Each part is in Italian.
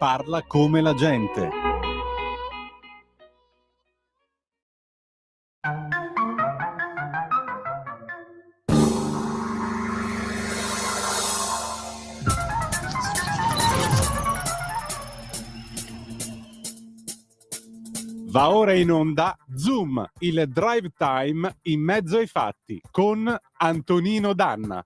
parla come la gente. Va ora in onda Zoom, il drive time in mezzo ai fatti, con Antonino Danna.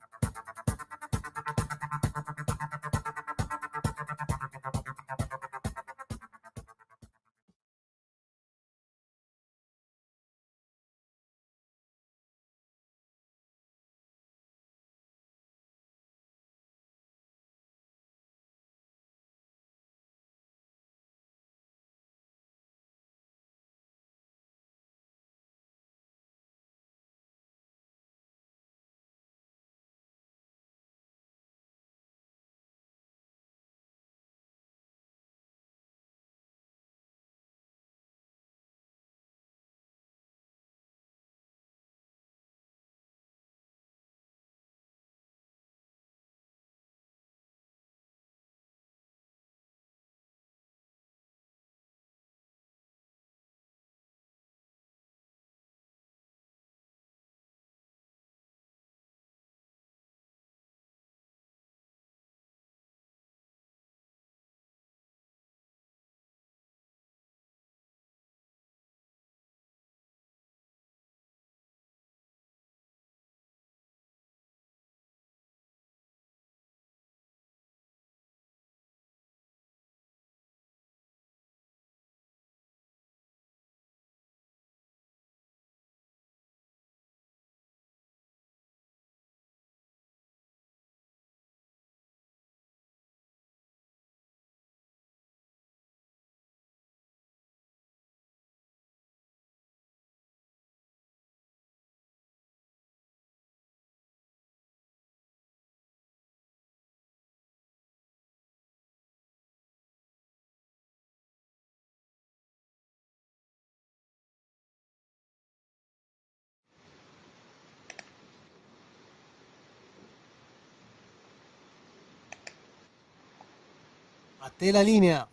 A te la linea.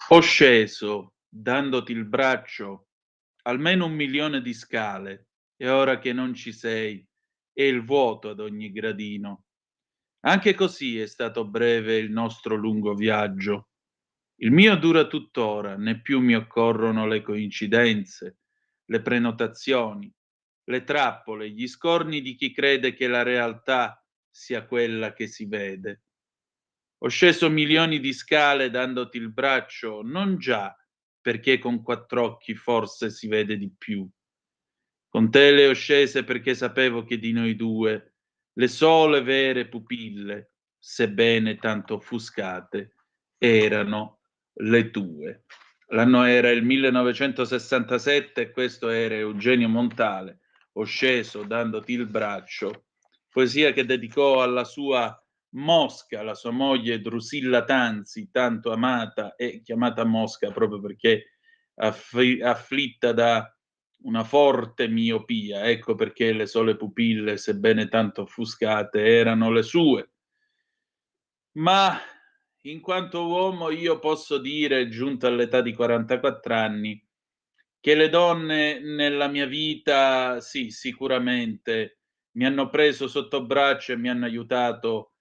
Ho sceso, dandoti il braccio, almeno 1.000.000 di scale, e ora che non ci sei, è il vuoto ad ogni gradino. Anche così è stato breve il nostro lungo viaggio. Il mio dura tuttora, né più mi occorrono le coincidenze, le prenotazioni, le trappole, gli scorni di chi crede che la realtà sia quella che si vede. Ho sceso milioni di scale dandoti il braccio, non già perché con 4 occhi forse si vede di più. Con te le ho scese perché sapevo che di noi due le sole vere pupille, sebbene tanto offuscate, erano le tue. L'anno era il 1967 e questo era Eugenio Montale. Ho sceso dandoti il braccio, poesia che dedicò alla sua Mosca, la sua moglie Drusilla Tanzi, tanto amata e chiamata Mosca proprio perché afflitta da una forte miopia, ecco perché le sole pupille, sebbene tanto offuscate, erano le sue. Ma in quanto uomo io posso dire, giunto all'età di 44 anni, che le donne nella mia vita, sì, sicuramente mi hanno preso sotto braccio e mi hanno aiutato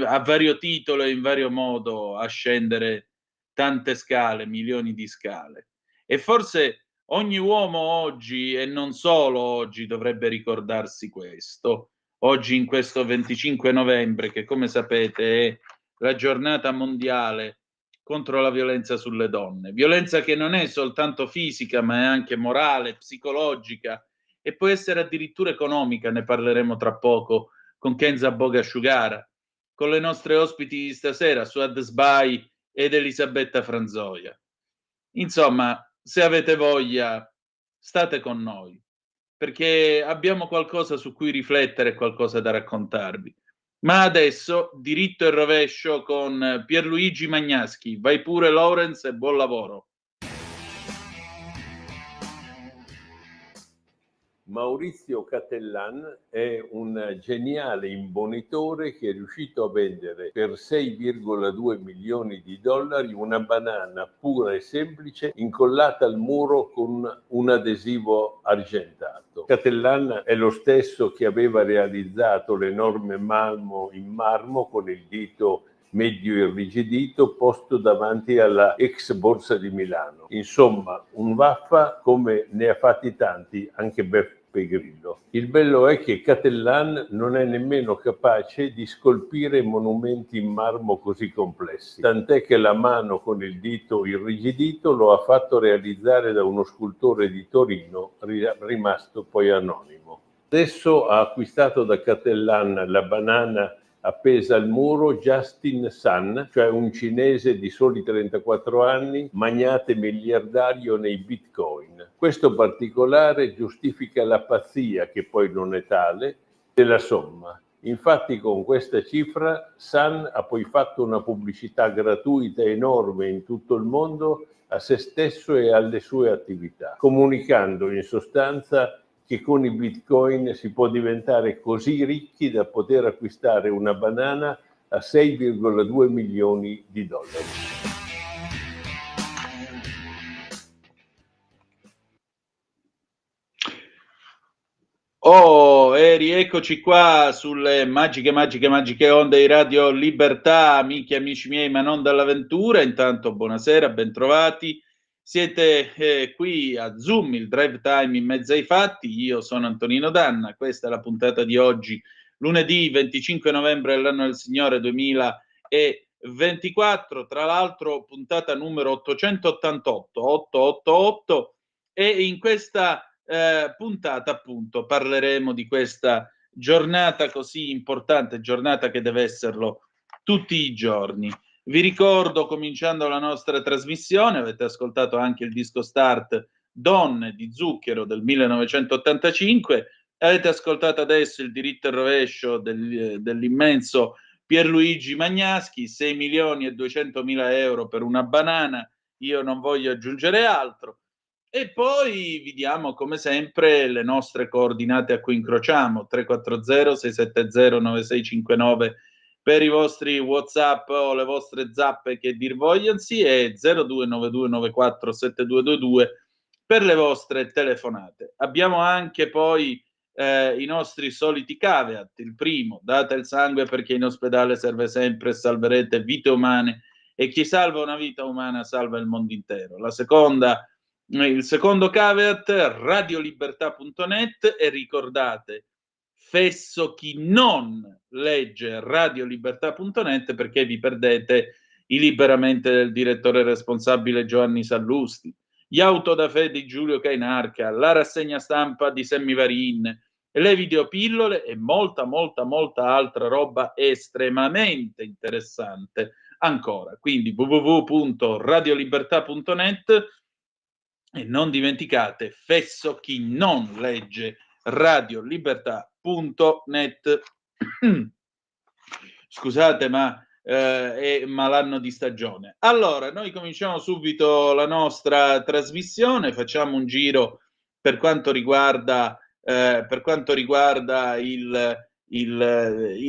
a vario titolo e in vario modo a scendere tante scale, milioni di scale. E forse ogni uomo oggi, e non solo oggi, dovrebbe ricordarsi questo. Oggi, in questo 25 novembre, che come sapete è la giornata mondiale contro la violenza sulle donne. Violenza che non è soltanto fisica, ma è anche morale, psicologica e può essere addirittura economica. Ne parleremo tra poco con Kenza Bogasciugara, con le nostre ospiti di stasera, Suad Sbai ed Elisabetta Franzoia. Insomma, se avete voglia, state con noi, perché abbiamo qualcosa su cui riflettere e qualcosa da raccontarvi. Ma adesso diritto e rovescio con Pierluigi Magnaschi. Vai pure Lorenz e buon lavoro. Maurizio Cattelan è un geniale imbonitore che è riuscito a vendere per 6,2 milioni di dollari una banana pura e semplice incollata al muro con un adesivo argentato. Cattelan è lo stesso che aveva realizzato l'enorme marmo in marmo con il dito medio irrigidito posto davanti alla ex Borsa di Milano. Insomma, un vaffa come ne ha fatti tanti anche Beppe Grillo. Il bello è che Cattelan non è nemmeno capace di scolpire monumenti in marmo così complessi, tant'è che la mano con il dito irrigidito lo ha fatto realizzare da uno scultore di Torino, rimasto poi anonimo. Adesso ha acquistato da Cattelan la banana appesa al muro Justin Sun, cioè un cinese di soli 34 anni, magnate miliardario nei bitcoin. Questo particolare giustifica la pazzia, che poi non è tale, della somma. Infatti con questa cifra Sun ha poi fatto una pubblicità gratuita enorme in tutto il mondo a se stesso e alle sue attività, comunicando in sostanza che con i bitcoin si può diventare così ricchi da poter acquistare una banana a 6,2 milioni di dollari. Oh, e rieccoci qua sulle magiche onde di Radio Libertà, amiche e amici miei, ma non dall'avventura. Intanto buonasera, bentrovati. Siete qui a Zoom, il drive time in mezzo ai fatti. Io sono Antonino Danna, questa è la puntata di oggi, lunedì 25 novembre dell'anno del Signore 2024. Tra l'altro puntata numero 888, e in questa puntata appunto parleremo di questa giornata così importante, giornata che deve esserlo tutti i giorni. Vi ricordo, cominciando la nostra trasmissione, avete ascoltato anche il disco start Donne di Zucchero del 1985, avete ascoltato adesso il diritto e rovescio dell'immenso Pierluigi Magnaschi, 6 milioni e 200 mila euro per una banana, io non voglio aggiungere altro. E poi vi diamo come sempre le nostre coordinate a cui incrociamo: 340 670 9659 per i vostri WhatsApp o le vostre zappe che dir vogliansi, e 0292947222 per le vostre telefonate. Abbiamo anche poi i nostri soliti caveat. Il primo: date il sangue perché in ospedale serve sempre e salverete vite umane, e chi salva una vita umana salva il mondo intero. Il secondo caveat: radiolibertà.net, e ricordate, fesso chi non legge radiolibertà.net, perché vi perdete i Liberamente del direttore responsabile Giovanni Sallusti, gli auto da fede di Giulio Cainarca, la rassegna stampa di Sammy Varin, le videopillole e molta altra roba estremamente interessante ancora. Quindi www.radiolibertà.net. E non dimenticate, fesso chi non legge radiolibertà.net. Scusate, ma è malanno di stagione. Allora, noi cominciamo subito la nostra trasmissione, facciamo un giro per quanto riguarda il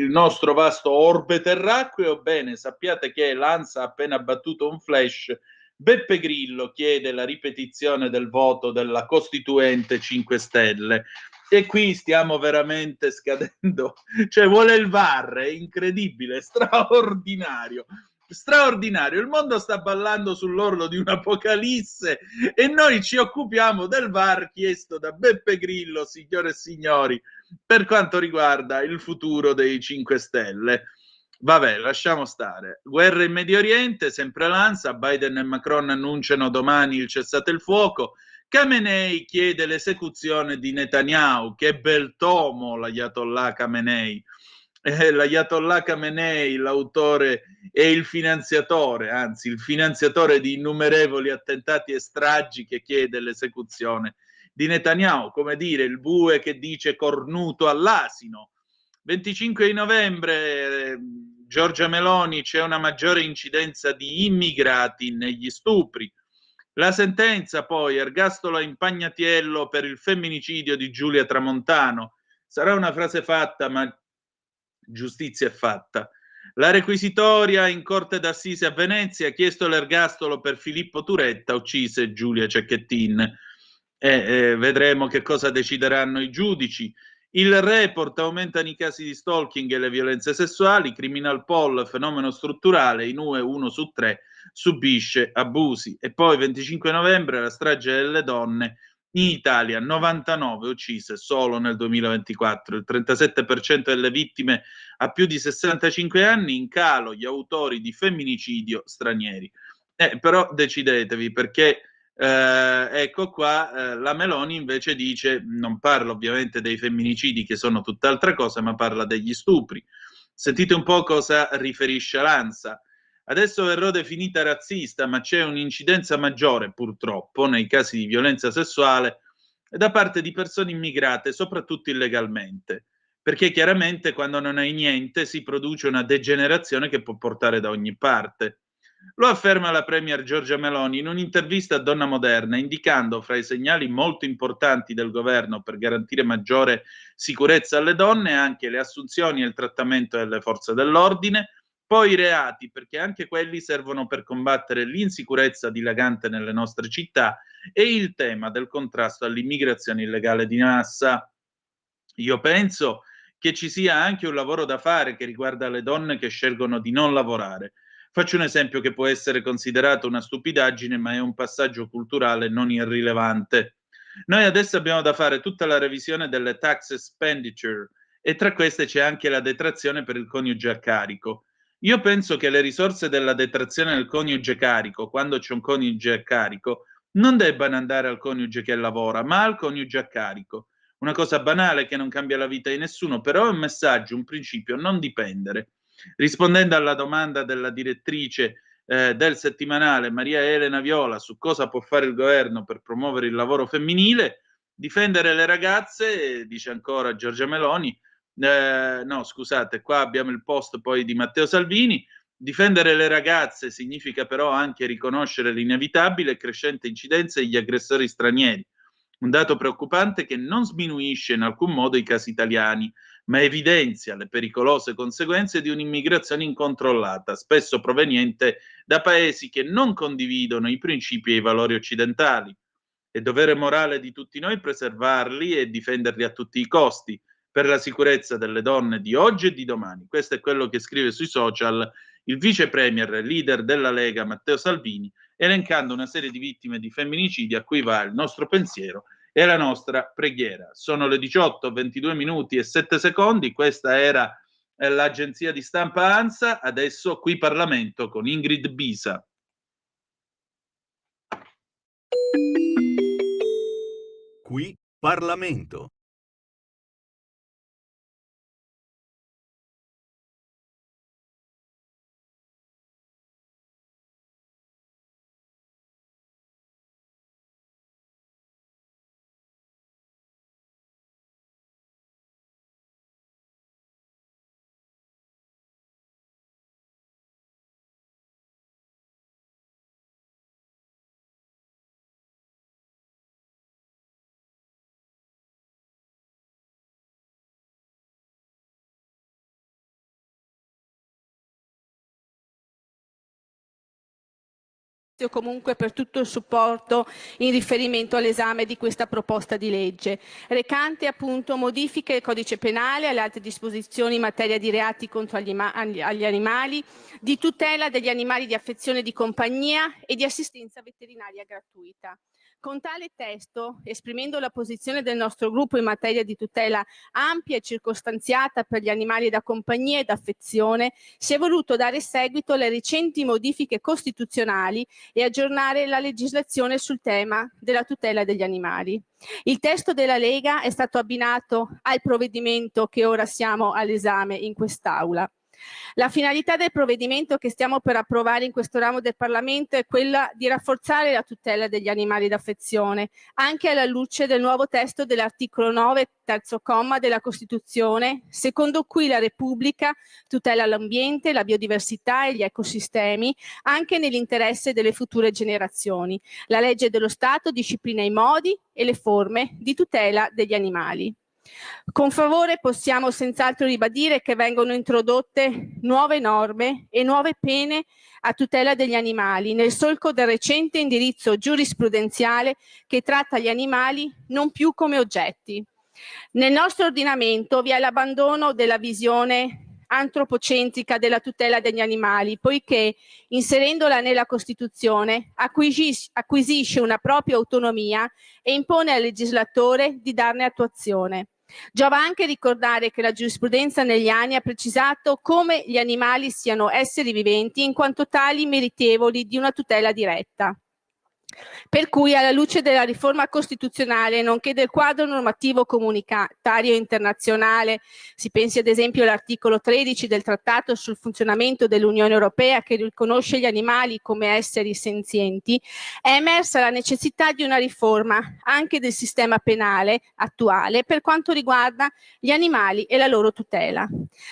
nostro vasto orbe terracqueo. Bene, sappiate che l'ANSA ha appena battuto un flash. Beppe Grillo chiede la ripetizione del voto della Costituente 5 Stelle. E qui stiamo veramente scadendo. Cioè, vuole il VAR, è incredibile, straordinario. Il mondo sta ballando sull'orlo di un'apocalisse e noi ci occupiamo del VAR chiesto da Beppe Grillo, signore e signori, per quanto riguarda il futuro dei 5 Stelle. Vabbè, lasciamo stare. Guerra in Medio Oriente, sempre l'ANSA. Biden e Macron annunciano domani il cessate il fuoco. Khamenei chiede l'esecuzione di Netanyahu. Che bel tomo l'Ayatollah Khamenei. L'Ayatollah Khamenei, l'autore e il finanziatore, anzi il finanziatore di innumerevoli attentati e stragi, che chiede l'esecuzione di Netanyahu, come dire il bue che dice cornuto all'asino. 25 di novembre, Giorgia Meloni, c'è una maggiore incidenza di immigrati negli stupri. La sentenza poi, ergastolo a Impagnatiello per il femminicidio di Giulia Tramontano. Sarà una frase fatta, ma giustizia è fatta. La requisitoria in corte d'assise a Venezia ha chiesto l'ergastolo per Filippo Turetta, uccise Giulia Cecchettin. Vedremo che cosa decideranno i giudici. Il report: aumentano i casi di stalking e le violenze sessuali. Criminal Poll: fenomeno strutturale, in UE 1 su 3 subisce abusi. E poi 25 novembre, la strage delle donne in Italia, 99 uccise solo nel 2024, il 37% delle vittime ha più di 65 anni, in calo gli autori di femminicidio stranieri. Però decidetevi, perché ecco qua, la Meloni invece dice, non parla ovviamente dei femminicidi che sono tutt'altra cosa, ma parla degli stupri. Sentite un po' cosa riferisce l'ANSA. Adesso verrò definita razzista, ma c'è un'incidenza maggiore, purtroppo, nei casi di violenza sessuale da parte di persone immigrate, soprattutto illegalmente, perché chiaramente quando non hai niente si produce una degenerazione che può portare da ogni parte. Lo afferma la Premier Giorgia Meloni in un'intervista a Donna Moderna, indicando fra i segnali molto importanti del governo per garantire maggiore sicurezza alle donne anche le assunzioni e il trattamento delle forze dell'ordine, poi i reati, perché anche quelli servono per combattere l'insicurezza dilagante nelle nostre città, e il tema del contrasto all'immigrazione illegale di massa. Io penso che ci sia anche un lavoro da fare che riguarda le donne che scelgono di non lavorare. Faccio un esempio che può essere considerato una stupidaggine, ma è un passaggio culturale non irrilevante. Noi adesso abbiamo da fare tutta la revisione delle tax expenditure e tra queste c'è anche la detrazione per il coniuge a carico. Io penso che le risorse della detrazione del coniuge carico, quando c'è un coniuge a carico, non debbano andare al coniuge che lavora, ma al coniuge a carico. Una cosa banale che non cambia la vita di nessuno, però è un messaggio, un principio: non dipendere. Rispondendo alla domanda della direttrice del settimanale Maria Elena Viola su cosa può fare il governo per promuovere il lavoro femminile, difendere le ragazze, dice ancora Giorgia Meloni, no scusate, qua abbiamo il post poi di Matteo Salvini. Difendere le ragazze significa però anche riconoscere l'inevitabile e crescente incidenza degli aggressori stranieri, un dato preoccupante che non sminuisce in alcun modo i casi italiani, ma evidenzia le pericolose conseguenze di un'immigrazione incontrollata, spesso proveniente da paesi che non condividono i principi e i valori occidentali. È dovere morale di tutti noi preservarli e difenderli a tutti i costi, per la sicurezza delle donne di oggi e di domani. Questo è quello che scrive sui social il vice premier, leader della Lega, Matteo Salvini, elencando una serie di vittime di femminicidi a cui va il nostro pensiero e la nostra preghiera. Sono le 18, 22 minuti e 7 secondi. Questa era l'agenzia di stampa ANSA. Adesso qui Parlamento con Ingrid Bisa. Qui Parlamento. o comunque per tutto il supporto in riferimento all'esame di questa proposta di legge, recante appunto modifiche al codice penale e alle altre disposizioni in materia di reati contro agli animali, di tutela degli animali di affezione di compagnia e di assistenza veterinaria gratuita. Con tale testo, esprimendo la posizione del nostro gruppo in materia di tutela ampia e circostanziata per gli animali da compagnia e d'affezione, si è voluto dare seguito alle recenti modifiche costituzionali e aggiornare la legislazione sul tema della tutela degli animali. Il testo della Lega è stato abbinato al provvedimento che ora siamo all'esame in quest'Aula. La finalità del provvedimento che stiamo per approvare in questo ramo del Parlamento è quella di rafforzare la tutela degli animali d'affezione, anche alla luce del nuovo testo dell'articolo 9, terzo comma della Costituzione, secondo cui la Repubblica tutela l'ambiente, la biodiversità e gli ecosistemi, anche nell'interesse delle future generazioni. La legge dello Stato disciplina i modi e le forme di tutela degli animali. Con favore possiamo senz'altro ribadire che vengono introdotte nuove norme e nuove pene a tutela degli animali nel solco del recente indirizzo giurisprudenziale che tratta gli animali non più come oggetti. Nel nostro ordinamento vi è l'abbandono della visione antropocentrica della tutela degli animali, poiché inserendola nella Costituzione acquisisce una propria autonomia e impone al legislatore di darne attuazione. Giova anche ricordare che la giurisprudenza negli anni ha precisato come gli animali siano esseri viventi in quanto tali meritevoli di una tutela diretta. Per cui, alla luce della riforma costituzionale, nonché del quadro normativo comunitario internazionale, si pensi ad esempio all'articolo 13 del Trattato sul funzionamento dell'Unione Europea che riconosce gli animali come esseri senzienti, è emersa la necessità di una riforma anche del sistema penale attuale per quanto riguarda gli animali e la loro tutela.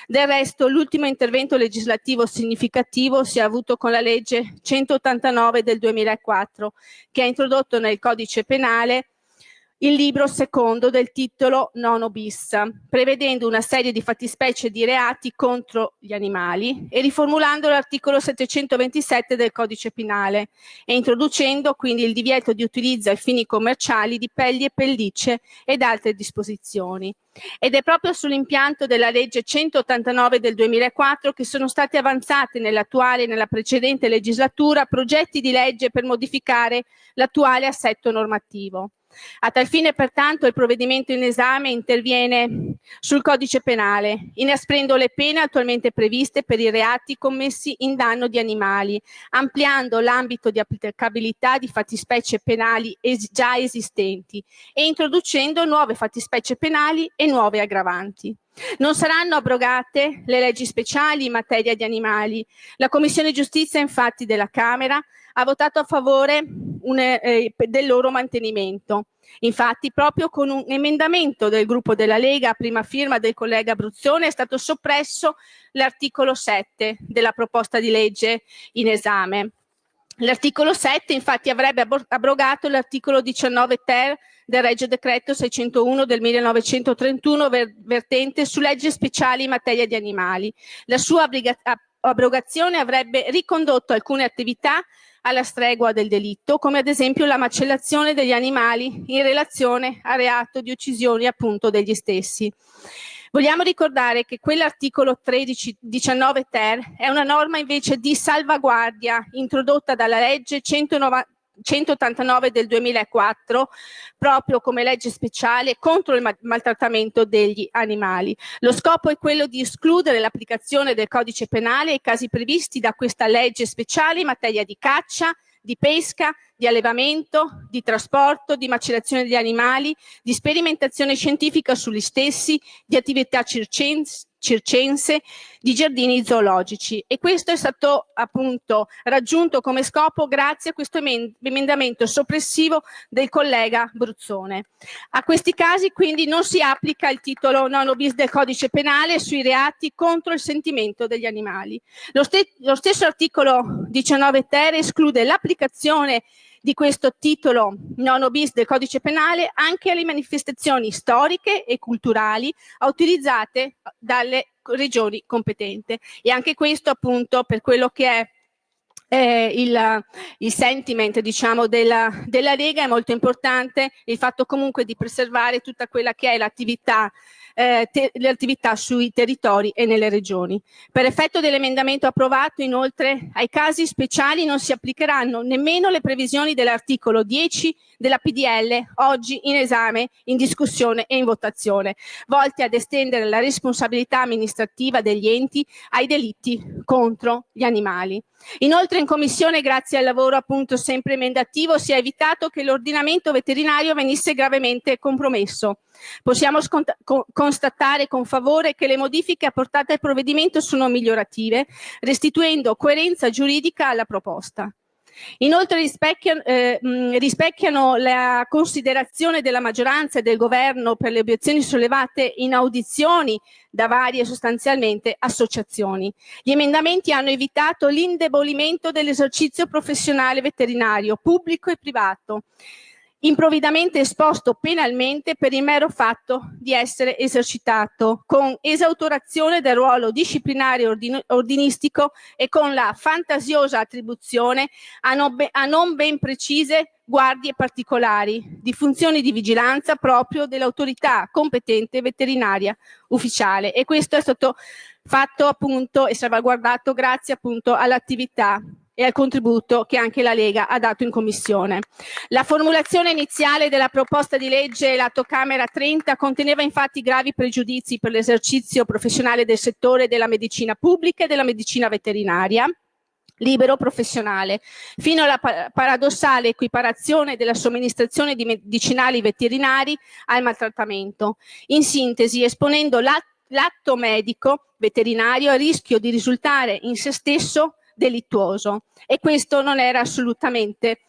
Del resto, l'ultimo intervento legislativo significativo si è avuto con la legge 189 del 2004, che ha introdotto nel codice penale il libro secondo del titolo nono bis, prevedendo una serie di fattispecie di reati contro gli animali e riformulando l'articolo 727 del codice penale e introducendo quindi il divieto di utilizzo ai fini commerciali di pelli e pellicce ed altre disposizioni. Ed è proprio sull'impianto della legge 189 del 2004 che sono state avanzate nell'attuale e nella precedente legislatura progetti di legge per modificare l'attuale assetto normativo. A tal fine, pertanto, il provvedimento in esame interviene sul codice penale, inasprendo le pene attualmente previste per i reati commessi in danno di animali, ampliando l'ambito di applicabilità di fattispecie penali già esistenti e introducendo nuove fattispecie penali e nuove aggravanti. Non saranno abrogate le leggi speciali in materia di animali. La Commissione Giustizia, infatti, della Camera ha votato a favore del loro mantenimento. Infatti, proprio con un emendamento del gruppo della Lega, a prima firma del collega Bruzzone, è stato soppresso l'articolo 7 della proposta di legge in esame. L'articolo 7, infatti, avrebbe abrogato l'articolo 19 ter del Regio Decreto 601 del 1931 vertente su leggi speciali in materia di animali. La sua abrogazione avrebbe ricondotto alcune attività alla stregua del delitto, come ad esempio la macellazione degli animali in relazione al reato di uccisione appunto degli stessi. Vogliamo ricordare che quell'articolo 19 ter è una norma invece di salvaguardia introdotta dalla legge 189 del 2004 proprio come legge speciale contro il maltrattamento degli animali. Lo scopo è quello di escludere l'applicazione del codice penale ai casi previsti da questa legge speciale in materia di caccia, di pesca, di allevamento, di trasporto, di macellazione degli animali, di sperimentazione scientifica sugli stessi, di attività circense, di giardini zoologici. E questo è stato appunto raggiunto come scopo grazie a questo emendamento soppressivo del collega Bruzzone. A questi casi quindi non si applica il titolo nono bis del codice penale sui reati contro il sentimento degli animali. Lo stesso articolo 19 ter esclude l'applicazione di questo titolo nono bis del codice penale anche alle manifestazioni storiche e culturali autorizzate dalle regioni competenti. E anche questo appunto per quello che è il sentiment diciamo della Lega è molto importante il fatto comunque di preservare tutta quella che è l'attività sui territori e nelle regioni. Per effetto dell'emendamento approvato, inoltre, ai casi speciali non si applicheranno nemmeno le previsioni dell'articolo 10 della PDL oggi in esame, in discussione e in votazione, volte ad estendere la responsabilità amministrativa degli enti ai delitti contro gli animali. Inoltre in Commissione, grazie al lavoro appunto sempre emendativo, si è evitato che l'ordinamento veterinario venisse gravemente compromesso. Possiamo constatare con favore che le modifiche apportate al provvedimento sono migliorative, restituendo coerenza giuridica alla proposta. Inoltre rispecchiano la considerazione della maggioranza e del governo per le obiezioni sollevate in audizioni da varie sostanzialmente associazioni. Gli emendamenti hanno evitato l'indebolimento dell'esercizio professionale veterinario pubblico e privato, improvvidamente esposto penalmente per il mero fatto di essere esercitato, con esautorazione del ruolo disciplinare ordinistico e con la fantasiosa attribuzione a non ben precise guardie particolari di funzioni di vigilanza proprio dell'autorità competente veterinaria ufficiale. E questo è stato fatto appunto e salvaguardato grazie appunto all'attività e al contributo che anche la Lega ha dato in Commissione. La formulazione iniziale della proposta di legge, l'Atto Camera 30, conteneva infatti gravi pregiudizi per l'esercizio professionale del settore della medicina pubblica e della medicina veterinaria libero professionale, fino alla paradossale equiparazione della somministrazione di medicinali veterinari al maltrattamento. In sintesi, esponendo l'atto medico veterinario al rischio di risultare in se stesso delittuoso, e questo non era assolutamente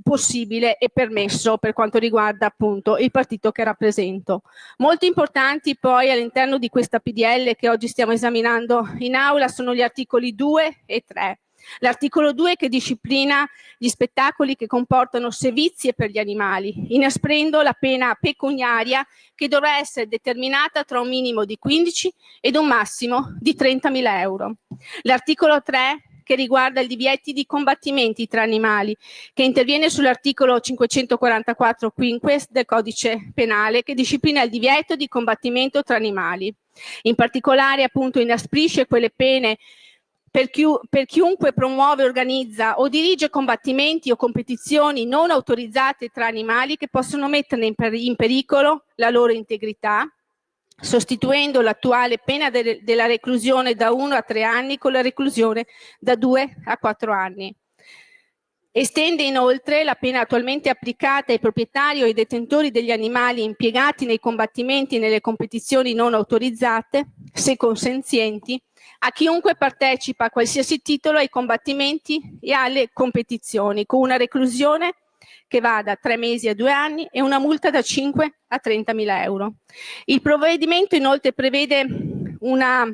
possibile e permesso per quanto riguarda appunto il partito che rappresento. Molto importanti poi all'interno di questa PDL che oggi stiamo esaminando in aula sono gli articoli 2 e 3. L'articolo 2 che disciplina gli spettacoli che comportano sevizie per gli animali, inasprendo la pena pecuniaria che dovrà essere determinata tra un minimo di 15 ed un massimo di 30.000 euro. L'articolo 3 che riguarda il divieto di combattimenti tra animali, che interviene sull'articolo 544 quinques del codice penale, che disciplina il divieto di combattimento tra animali. In particolare appunto inasprisce quelle pene per chiunque promuove, organizza o dirige combattimenti o competizioni non autorizzate tra animali che possono mettere in pericolo la loro integrità, sostituendo l'attuale pena della reclusione da 1 a 3 anni con la reclusione da 2 a 4 anni. Estende inoltre la pena attualmente applicata ai proprietari o ai detentori degli animali impiegati nei combattimenti e nelle competizioni non autorizzate, se consenzienti, a chiunque partecipa a qualsiasi titolo ai combattimenti e alle competizioni, con una reclusione che va da 3 mesi a 2 anni e una multa da 5 a 30.000 euro. Il provvedimento inoltre prevede una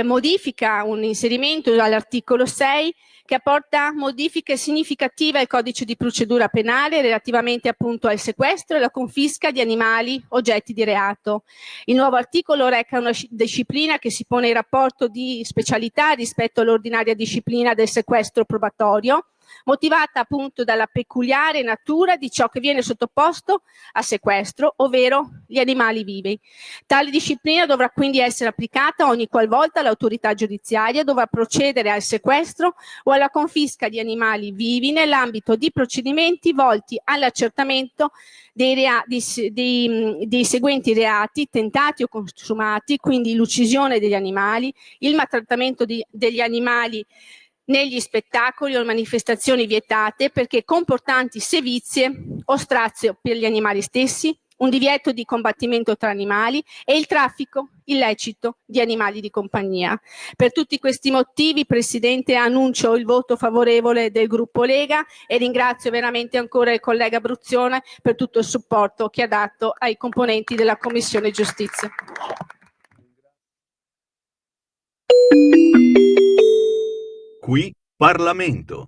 modifica, un inserimento all'articolo 6 che apporta modifiche significative al codice di procedura penale relativamente appunto al sequestro e alla confisca di animali oggetti di reato. Il nuovo articolo reca una disciplina che si pone in rapporto di specialità rispetto all'ordinaria disciplina del sequestro probatorio, motivata appunto dalla peculiare natura di ciò che viene sottoposto a sequestro, ovvero gli animali vivi. Tale disciplina dovrà quindi essere applicata ogni qualvolta l'autorità giudiziaria dovrà procedere al sequestro o alla confisca di animali vivi nell'ambito di procedimenti volti all'accertamento dei seguenti reati tentati o consumati, quindi l'uccisione degli animali, il maltrattamento degli animali negli spettacoli o manifestazioni vietate perché comportanti sevizie o strazio per gli animali stessi, un divieto di combattimento tra animali e il traffico illecito di animali di compagnia. Per tutti questi motivi, Presidente, annuncio il voto favorevole del gruppo Lega e ringrazio veramente ancora il collega Bruzzone per tutto il supporto che ha dato ai componenti della Commissione Giustizia. Qui Parlamento.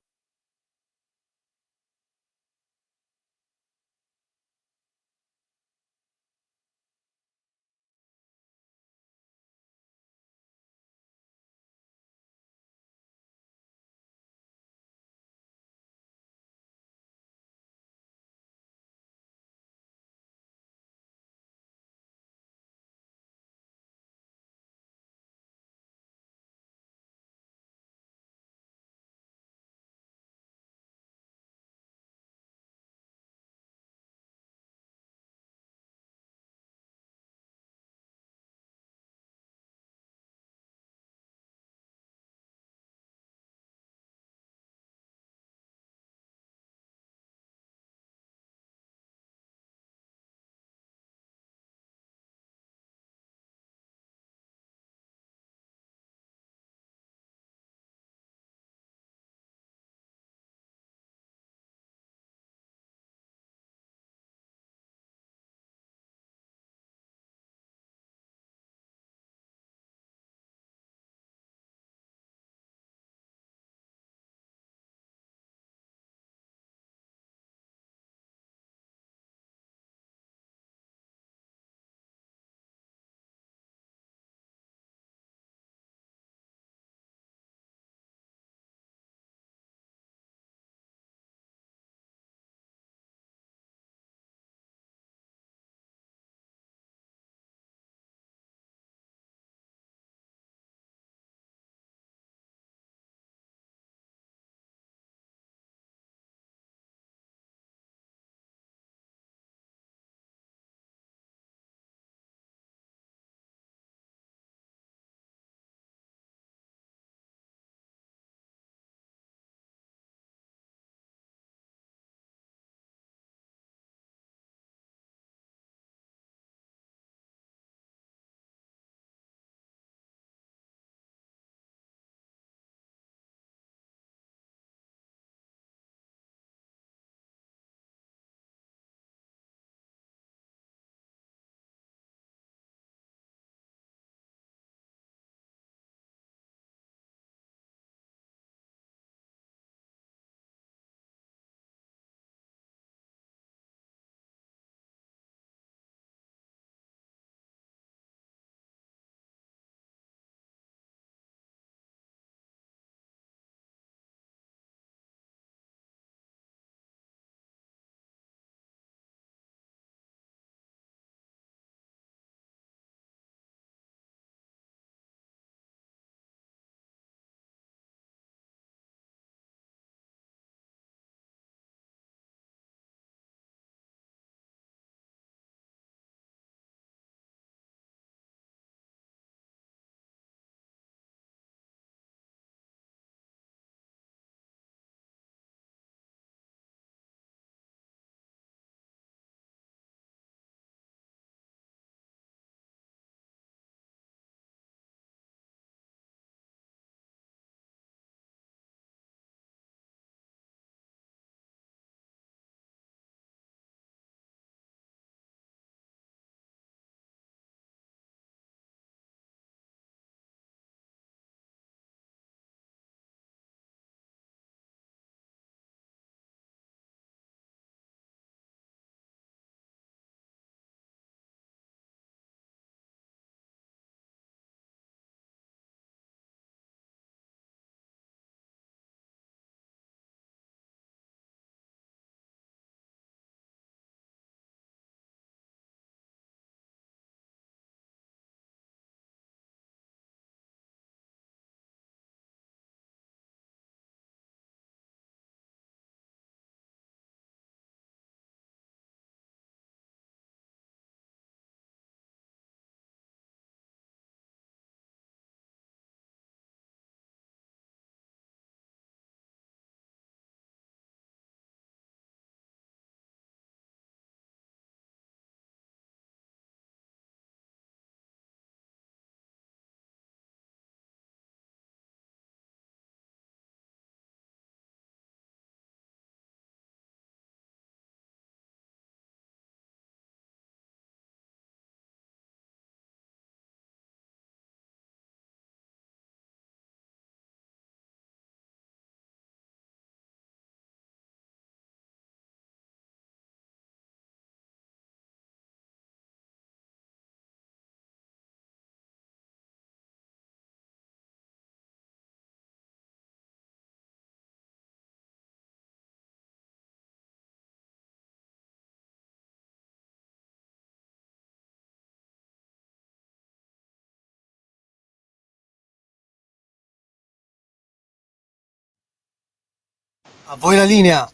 A voi la linea.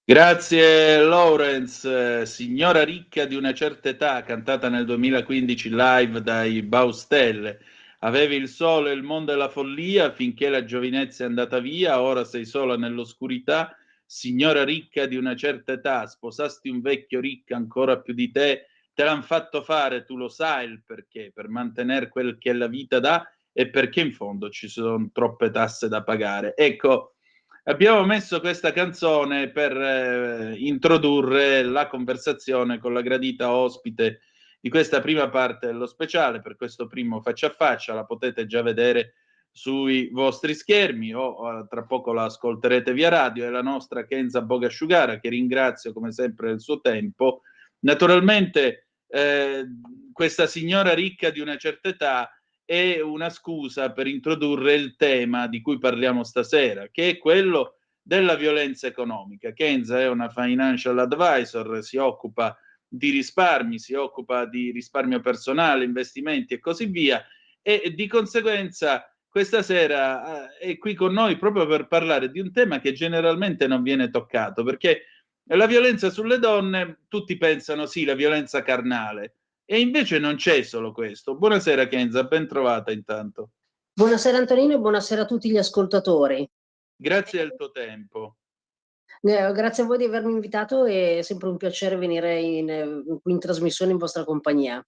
Grazie Lawrence, signora ricca di una certa età, cantata nel 2015 live dai Baustelle. Avevi il sole, il mondo e la follia finché la giovinezza è andata via, ora sei sola nell'oscurità. Signora ricca di una certa età, sposasti un vecchio ricco ancora più di te l'han fatto fare, tu lo sai il perché, per mantenere quel che la vita dà e perché in fondo ci sono troppe tasse da pagare. Ecco, abbiamo messo questa canzone per introdurre la conversazione con la gradita ospite di questa prima parte dello speciale, per questo primo faccia a faccia, la potete già vedere sui vostri schermi o tra poco la ascolterete via radio, è la nostra Kenza Bogasciugara, che ringrazio come sempre del suo tempo. Naturalmente questa signora ricca di una certa età è una scusa per introdurre il tema di cui parliamo stasera, che è quello della violenza economica. Kenza è una financial advisor, si occupa di risparmi, si occupa di risparmio personale, investimenti e così via, e di conseguenza questa sera è qui con noi proprio per parlare di un tema che generalmente non viene toccato, perché la violenza sulle donne, tutti pensano sì, la violenza carnale, e invece non c'è solo questo. Buonasera Kenza, ben trovata intanto. Buonasera Antonino e buonasera a tutti gli ascoltatori. Grazie del tuo tempo. Grazie a voi di avermi invitato, è sempre un piacere venire qui in trasmissione in vostra compagnia.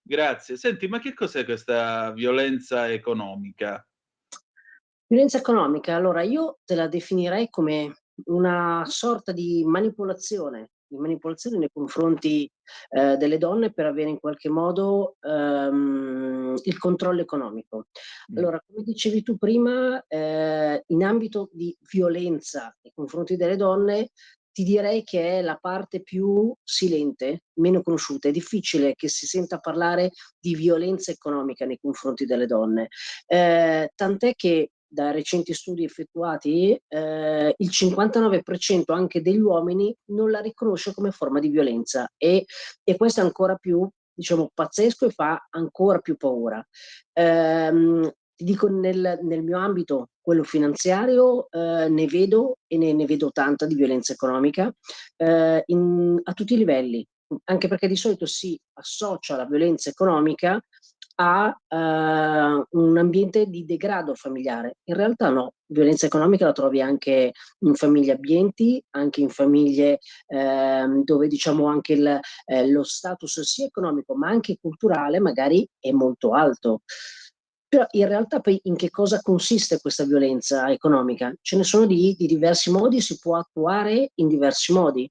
Grazie. Senti, ma che cos'è questa violenza economica? Violenza economica, allora io te la definirei come una sorta di manipolazione nei confronti delle donne per avere in qualche modo il controllo economico. Allora, come dicevi tu prima, in ambito di violenza nei confronti delle donne, ti direi che è la parte più silente, meno conosciuta. È difficile che si senta parlare di violenza economica nei confronti delle donne. Tant'è che da recenti studi effettuati, il 59% anche degli uomini non la riconosce come forma di violenza e questo è ancora più, diciamo, pazzesco e fa ancora più paura. Ti dico, nel mio ambito, quello finanziario, ne vedo e ne vedo tanta di violenza economica a tutti i livelli, anche perché di solito si associa la violenza economica a un ambiente di degrado familiare. In realtà no, violenza economica la trovi anche in famiglie abbienti, anche in famiglie dove diciamo anche lo status sia economico ma anche culturale magari è molto alto. Però in realtà poi in che cosa consiste questa violenza economica? Ce ne sono di diversi modi, si può attuare in diversi modi.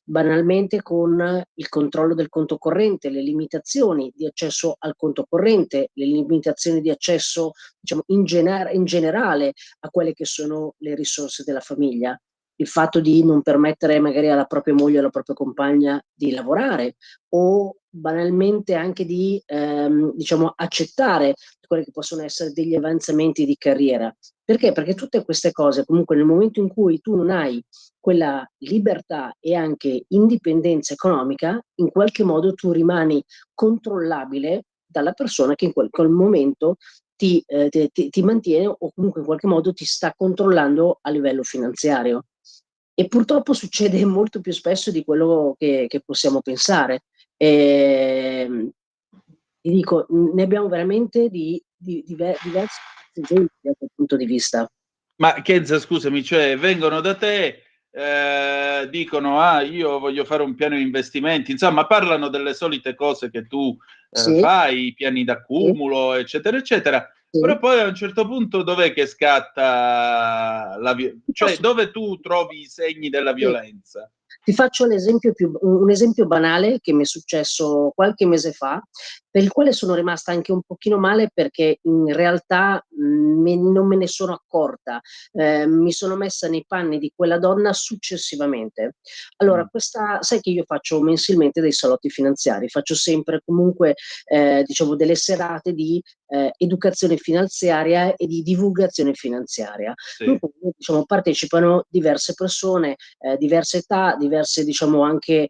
Banalmente con il controllo del conto corrente, le limitazioni di accesso al conto corrente, le limitazioni di accesso, diciamo, in generale a quelle che sono le risorse della famiglia, il fatto di non permettere magari alla propria moglie o alla propria compagna di lavorare o banalmente anche di diciamo, accettare quelli che possono essere degli avanzamenti di carriera. Perché? Perché tutte queste cose, comunque nel momento in cui tu non hai quella libertà e anche indipendenza economica, in qualche modo tu rimani controllabile dalla persona che in quel momento ti mantiene o comunque in qualche modo ti sta controllando a livello finanziario. E purtroppo succede molto più spesso di quello che possiamo pensare. Ti dico, ne abbiamo veramente di diversi esempi da quel punto di vista. Ma Kenza, scusami, cioè vengono da te, dicono io voglio fare un piano di investimenti, insomma parlano delle solite cose che tu Sì. fai, piani d'accumulo, sì, eccetera, eccetera, sì. Però poi a un certo punto dov'è che scatta cioè dove tu trovi i segni della violenza? Ti faccio un esempio banale che mi è successo qualche mese fa, per il quale sono rimasta anche un pochino male perché in realtà non me ne sono accorta, mi sono messa nei panni di quella donna successivamente. Allora, sai che io faccio mensilmente dei salotti finanziari, faccio sempre comunque diciamo delle serate di educazione finanziaria e di divulgazione finanziaria. Sì. Dunque, diciamo, partecipano diverse persone, diverse età, diverse diciamo anche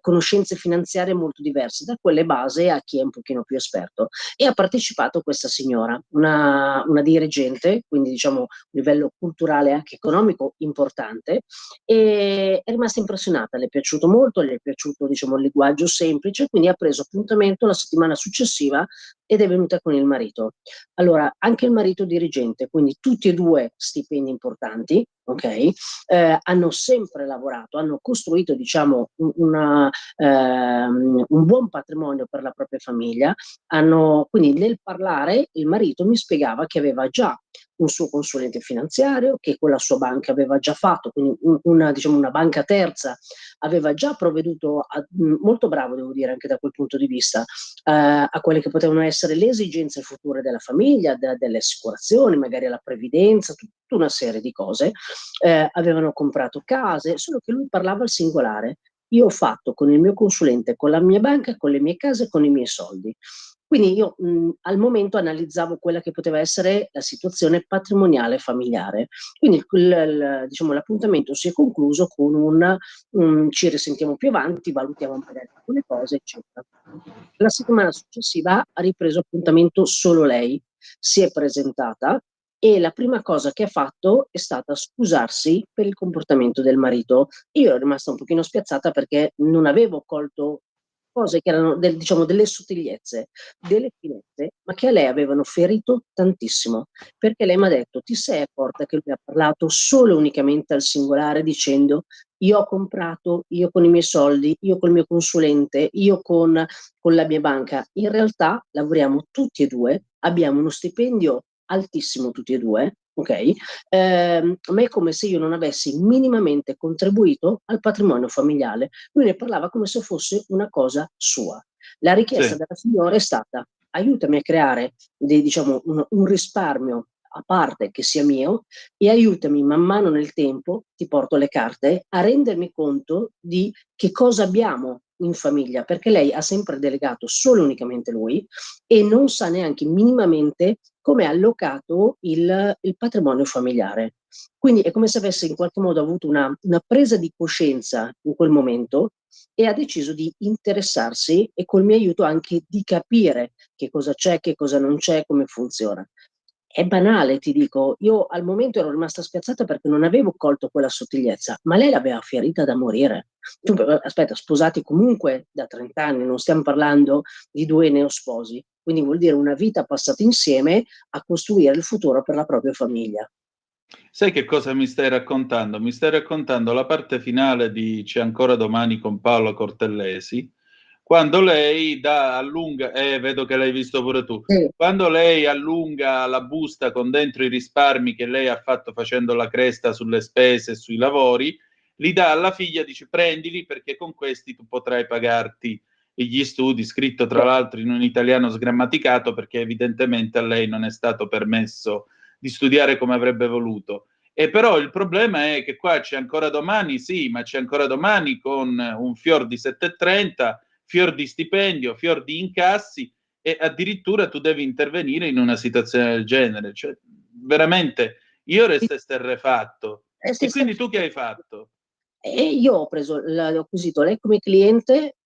conoscenze finanziarie molto diverse, da quelle base a chi è un pochino più esperto. E ha partecipato questa signora. una dirigente, quindi diciamo un livello culturale e anche economico importante, e è rimasta impressionata, le è piaciuto molto, le è piaciuto diciamo il linguaggio semplice, quindi ha preso appuntamento la settimana successiva ed è venuta con il marito. Allora, anche il marito dirigente, quindi tutti e due stipendi importanti, ok? Hanno sempre lavorato, hanno costruito diciamo un buon patrimonio per la propria famiglia, quindi nel parlare il marito mi spiegava che aveva già un suo consulente finanziario, che con la sua banca aveva già fatto, quindi diciamo una banca terza, aveva già provveduto, molto bravo devo dire anche da quel punto di vista, a quelle che potevano essere le esigenze future della famiglia, delle assicurazioni, magari la previdenza, tutta una serie di cose. Avevano comprato case, solo che lui parlava al singolare. Io ho fatto con il mio consulente, con la mia banca, con le mie case, con i miei soldi. Quindi io al momento analizzavo quella che poteva essere la situazione patrimoniale familiare. Quindi diciamo, l'appuntamento si è concluso con ci risentiamo più avanti, valutiamo magari alcune cose, eccetera. La settimana successiva ha ripreso appuntamento solo lei, si è presentata e la prima cosa che ha fatto è stata scusarsi per il comportamento del marito. Io ero rimasta un pochino spiazzata perché non avevo colto cose che erano diciamo delle sottigliezze, delle finezze, ma che a lei avevano ferito tantissimo, perché lei mi ha detto: ti sei accorta che lui ha parlato solo e unicamente al singolare dicendo io ho comprato, io con i miei soldi, io col mio consulente, io con la mia banca. In realtà lavoriamo tutti e due, abbiamo uno stipendio altissimo tutti e due, ok? Ma è come se io non avessi minimamente contribuito al patrimonio familiare. Lui ne parlava come se fosse una cosa sua. La richiesta Sì. della signora è stata: aiutami a creare diciamo, un risparmio a parte che sia mio e aiutami man mano nel tempo, ti porto le carte, a rendermi conto di che cosa abbiamo in famiglia, perché lei ha sempre delegato solo e unicamente lui e non sa neanche minimamente come è allocato il patrimonio familiare. Quindi è come se avesse in qualche modo avuto una presa di coscienza in quel momento e ha deciso di interessarsi e col mio aiuto anche di capire che cosa c'è, che cosa non c'è, come funziona. È banale, ti dico, io al momento ero rimasta spiazzata perché non avevo colto quella sottigliezza, ma lei l'aveva ferita da morire. Aspetta, sposati comunque da 30 anni, non stiamo parlando di due neosposi, quindi vuol dire una vita passata insieme a costruire il futuro per la propria famiglia. Sai che cosa mi stai raccontando? Mi stai raccontando la parte finale di C'è ancora domani con Paola Cortellesi, quando lei allunga, vedo che l'hai visto pure tu, Sì. quando lei allunga la busta con dentro i risparmi che lei ha fatto facendo la cresta sulle spese e sui lavori, li dà alla figlia, dice prendili perché con questi tu potrai pagarti gli studi, scritto tra l'altro in un italiano sgrammaticato perché evidentemente a lei non è stato permesso di studiare come avrebbe voluto. E però il problema è che qua c'è ancora domani, sì, ma c'è ancora domani con un fior di 7,30, fior di stipendio, fior di incassi e addirittura tu devi intervenire in una situazione del genere. Cioè, veramente, io resto esterrefatto. Sì, E quindi tu che hai fatto? E io ho acquisito lei come cliente,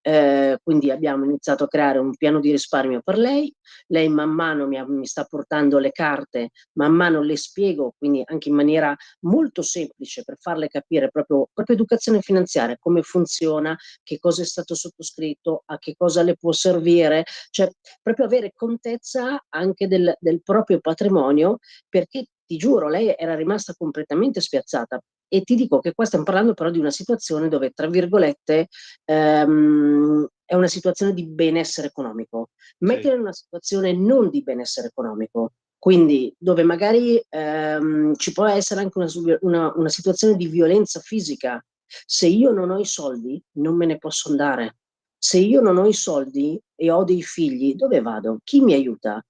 quindi abbiamo iniziato a creare un piano di risparmio per lei. Lei man mano mi sta portando le carte, man mano le spiego, quindi anche in maniera molto semplice per farle capire proprio educazione finanziaria, come funziona, che cosa è stato sottoscritto, a che cosa le può servire, cioè proprio avere contezza anche del proprio patrimonio, perché ti giuro, lei era rimasta completamente spiazzata. E ti dico che qua stiamo parlando però di una situazione dove, tra virgolette, è una situazione di benessere economico. Mettere in una situazione non di benessere economico, quindi dove magari ci può essere anche una situazione di violenza fisica. Se io non ho i soldi, non me ne posso andare. Se io non ho i soldi e ho dei figli, dove vado? Chi mi aiuta?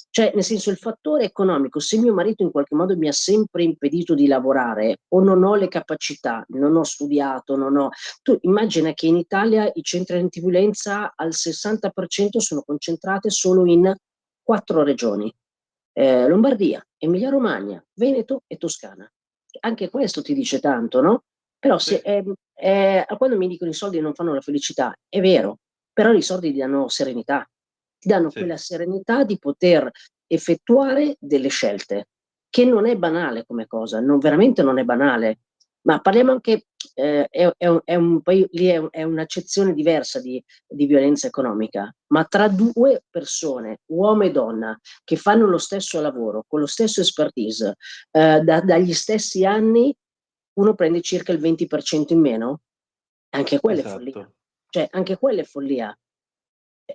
Cioè, nel senso, il fattore economico, se mio marito in qualche modo mi ha sempre impedito di lavorare o non ho le capacità, non ho studiato, non ho... Tu immagina che in Italia i centri antiviolenza al 60% sono concentrate solo in 4 regioni. Lombardia, Emilia Romagna, Veneto e Toscana. Anche questo ti dice tanto, no? Però Sì. quando mi dicono i soldi non fanno la felicità, è vero, però i soldi ti danno serenità, ti danno Sì. quella serenità di poter effettuare delle scelte, che non è banale come cosa, veramente non è banale, ma parliamo anche, poi lì è un'accezione diversa di violenza economica, ma tra due persone, uomo e donna, che fanno lo stesso lavoro, con lo stesso expertise, dagli stessi anni, uno prende circa il 20% in meno, anche quella è follia. Esatto. Cioè, anche quella è follia.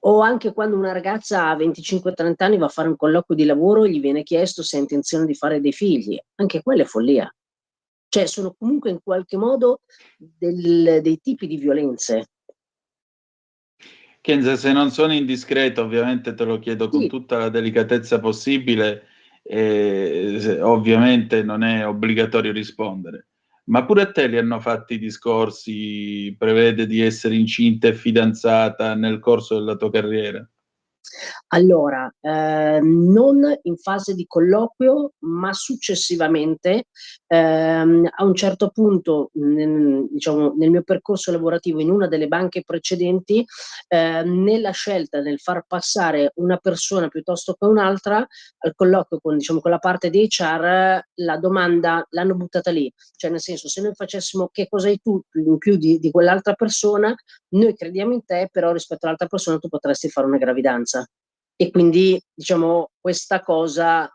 O anche quando una ragazza a 25-30 anni va a fare un colloquio di lavoro e gli viene chiesto se ha intenzione di fare dei figli, anche quella è follia. Cioè, sono comunque in qualche modo dei tipi di violenze. Kenza, se non sono indiscreto, ovviamente te lo chiedo con Sì. tutta la delicatezza possibile, ovviamente non è obbligatorio rispondere, ma pure a te li hanno fatti discorsi, prevede di essere incinta e fidanzata nel corso della tua carriera? Allora, non in fase di colloquio, ma successivamente, a un certo punto, diciamo, nel mio percorso lavorativo in una delle banche precedenti, nella scelta nel far passare una persona piuttosto che un'altra al colloquio con, diciamo, con la parte di HR, la domanda l'hanno buttata lì. Cioè, nel senso, se noi facessimo che cosa hai tu in più di quell'altra persona, noi crediamo in te, però rispetto all'altra persona tu potresti fare una gravidanza. E quindi, diciamo, questa cosa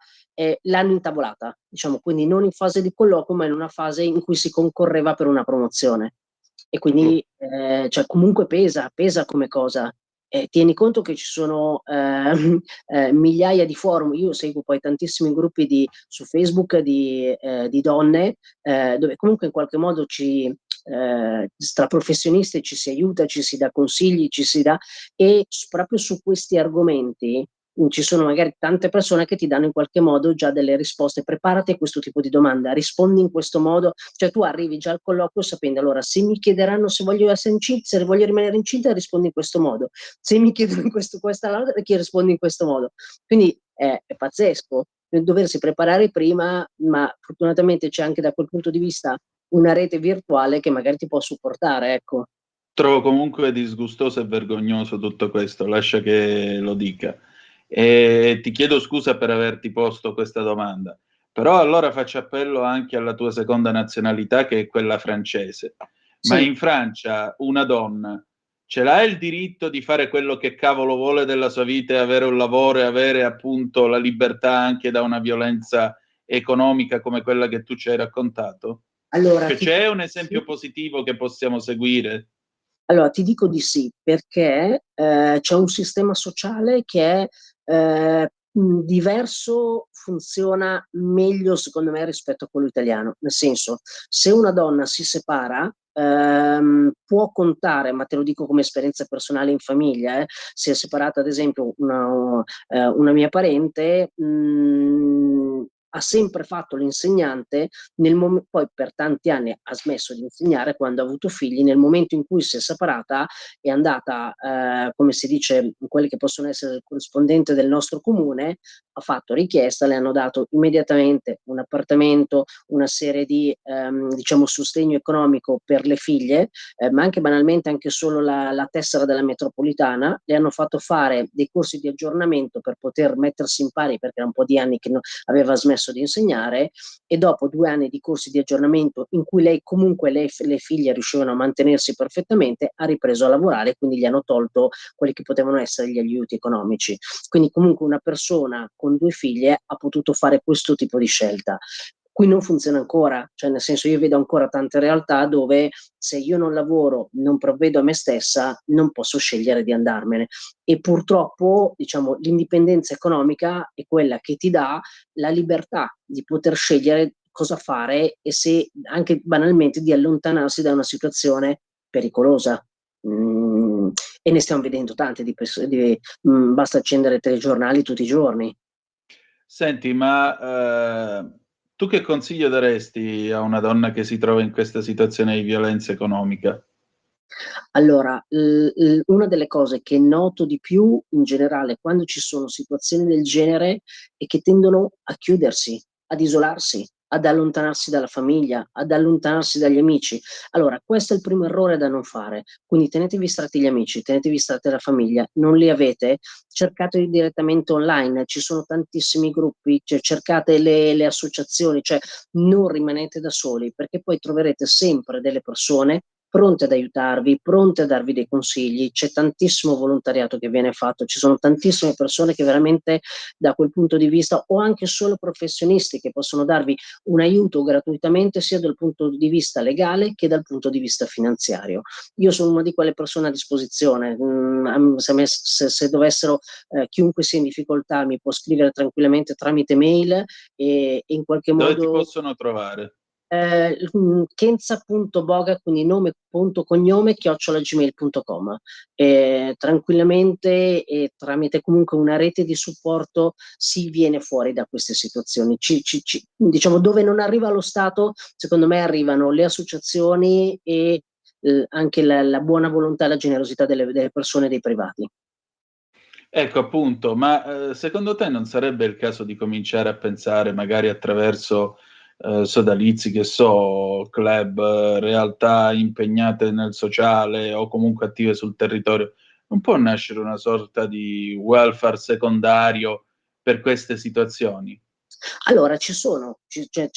l'hanno intavolata, diciamo, quindi non in fase di colloquio, ma in una fase in cui si concorreva per una promozione. E quindi, cioè, comunque pesa come cosa. Tieni conto che ci sono migliaia di forum, io seguo poi tantissimi gruppi su Facebook di donne, dove comunque in qualche modo tra professionisti ci si aiuta, ci si dà consigli, e proprio su questi argomenti ci sono magari tante persone che ti danno in qualche modo già delle risposte. Preparati a questo tipo di domanda, rispondi in questo modo, cioè tu arrivi già al colloquio sapendo, allora, se mi chiederanno se voglio essere incinta, se voglio rimanere incinta, rispondi in questo modo, se mi chiedono questa rispondi in questo modo. Quindi è pazzesco doversi preparare prima, ma fortunatamente c'è anche da quel punto di vista una rete virtuale che magari ti può supportare, ecco. Trovo comunque disgustoso e vergognoso tutto questo, lascia che lo dica. E ti chiedo scusa per averti posto questa domanda, però allora faccio appello anche alla tua seconda nazionalità, che è quella francese. Ma Sì. in Francia una donna ce l'ha il diritto di fare quello che cavolo vuole della sua vita e avere un lavoro e avere appunto la libertà anche da una violenza economica come quella che tu ci hai raccontato? Allora, Cioè, c'è un esempio positivo che possiamo seguire? Allora, ti dico di sì, perché c'è un sistema sociale che è diverso, funziona meglio secondo me rispetto a quello italiano. Nel senso, se una donna si separa, può contare, ma te lo dico come esperienza personale in famiglia, si è separata ad esempio una mia parente, ha sempre fatto l'insegnante, poi per tanti anni ha smesso di insegnare quando ha avuto figli. Nel momento in cui si è separata è andata, come si dice, quelli che possono essere il corrispondente del nostro comune, ha fatto richiesta, le hanno dato immediatamente un appartamento, una serie di diciamo sostegno economico per le figlie, ma anche banalmente anche solo la tessera della metropolitana, le hanno fatto fare dei corsi di aggiornamento per poter mettersi in pari, perché era un po' di anni che aveva smesso di insegnare, e dopo 2 anni di corsi di aggiornamento in cui lei comunque le figlie riuscivano a mantenersi perfettamente, ha ripreso a lavorare, quindi gli hanno tolto quelli che potevano essere gli aiuti economici. Quindi comunque una persona con 2 figlie ha potuto fare questo tipo di scelta. Qui non funziona ancora, cioè nel senso, io vedo ancora tante realtà dove se io non lavoro, non provvedo a me stessa, non posso scegliere di andarmene, e purtroppo, diciamo, l'indipendenza economica è quella che ti dà la libertà di poter scegliere cosa fare, e se anche banalmente di allontanarsi da una situazione pericolosa. E ne stiamo vedendo tante basta accendere i telegiornali tutti i giorni. Senti, ma tu che consiglio daresti a una donna che si trova in questa situazione di violenza economica? Allora, una delle cose che noto di più in generale quando ci sono situazioni del genere è che tendono a chiudersi, ad isolarsi. ad allontanarsi dalla famiglia, ad allontanarsi dagli amici. Allora, questo è il primo errore da non fare. Quindi tenetevi stretti gli amici, tenetevi stretti la famiglia. Non li avete? Cercateli direttamente online, ci sono tantissimi gruppi, cioè cercate le associazioni, cioè non rimanete da soli, perché poi troverete sempre delle persone pronte ad aiutarvi, pronte a darvi dei consigli. C'è tantissimo volontariato che viene fatto, ci sono tantissime persone che veramente da quel punto di vista, o anche solo professionisti che possono darvi un aiuto gratuitamente sia dal punto di vista legale che dal punto di vista finanziario. Io sono una di quelle persone a disposizione, se dovessero, chiunque sia in difficoltà mi può scrivere tranquillamente tramite mail e in qualche Dove ti modo possono trovare? Kenza.boga, quindi nome.cognome @gmail.com. Tranquillamente e tramite comunque una rete di supporto si viene fuori da queste situazioni. Diciamo, dove non arriva lo Stato, secondo me arrivano le associazioni e anche la buona volontà e la generosità delle persone e dei privati. Ecco appunto, ma secondo te non sarebbe il caso di cominciare a pensare magari attraverso sodalizi, che so, club, realtà impegnate nel sociale o comunque attive sul territorio? Non può nascere una sorta di welfare secondario per queste situazioni? Allora ci sono,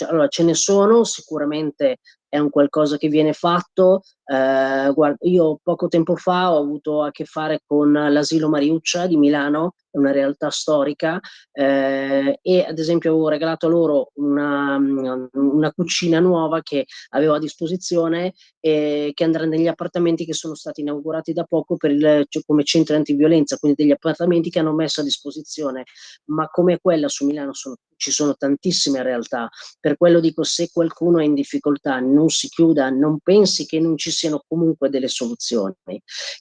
allora ce ne sono, sicuramente è un qualcosa che viene fatto. Guarda, io poco tempo fa ho avuto a che fare con l'asilo Mariuccia di Milano, è una realtà storica, e ad esempio avevo regalato a loro una cucina nuova che avevo a disposizione, che andrà negli appartamenti che sono stati inaugurati da poco cioè, come centri antiviolenza, quindi degli appartamenti che hanno messo a disposizione. Ma come quella su Milano ci sono tantissime realtà. Per quello dico, se qualcuno è in difficoltà non si chiuda, non pensi che non ci siano comunque delle soluzioni,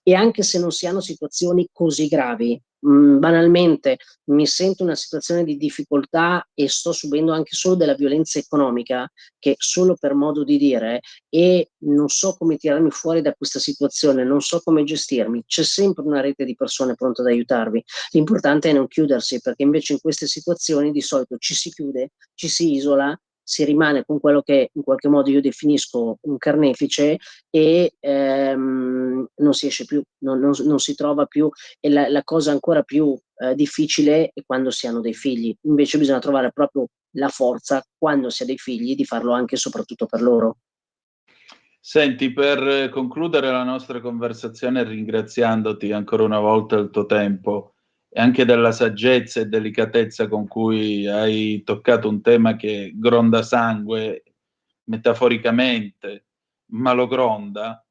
e anche se non si hanno situazioni così gravi. Banalmente mi sento in una situazione di difficoltà e sto subendo anche solo della violenza economica, che solo per modo di dire, e non so come tirarmi fuori da questa situazione, non so come gestirmi, c'è sempre una rete di persone pronte ad aiutarvi. L'importante è non chiudersi, perché invece in queste situazioni di solito ci si chiude, ci si isola, si rimane con quello che in qualche modo io definisco un carnefice, e non si esce più, non si trova più. E la cosa ancora più difficile è quando si hanno dei figli. Invece bisogna trovare proprio la forza, quando si ha dei figli, di farlo anche e soprattutto per loro. Senti, per concludere la nostra conversazione, ringraziandoti ancora una volta del tuo tempo e anche della saggezza e delicatezza con cui hai toccato un tema che gronda sangue, metaforicamente, ma lo gronda.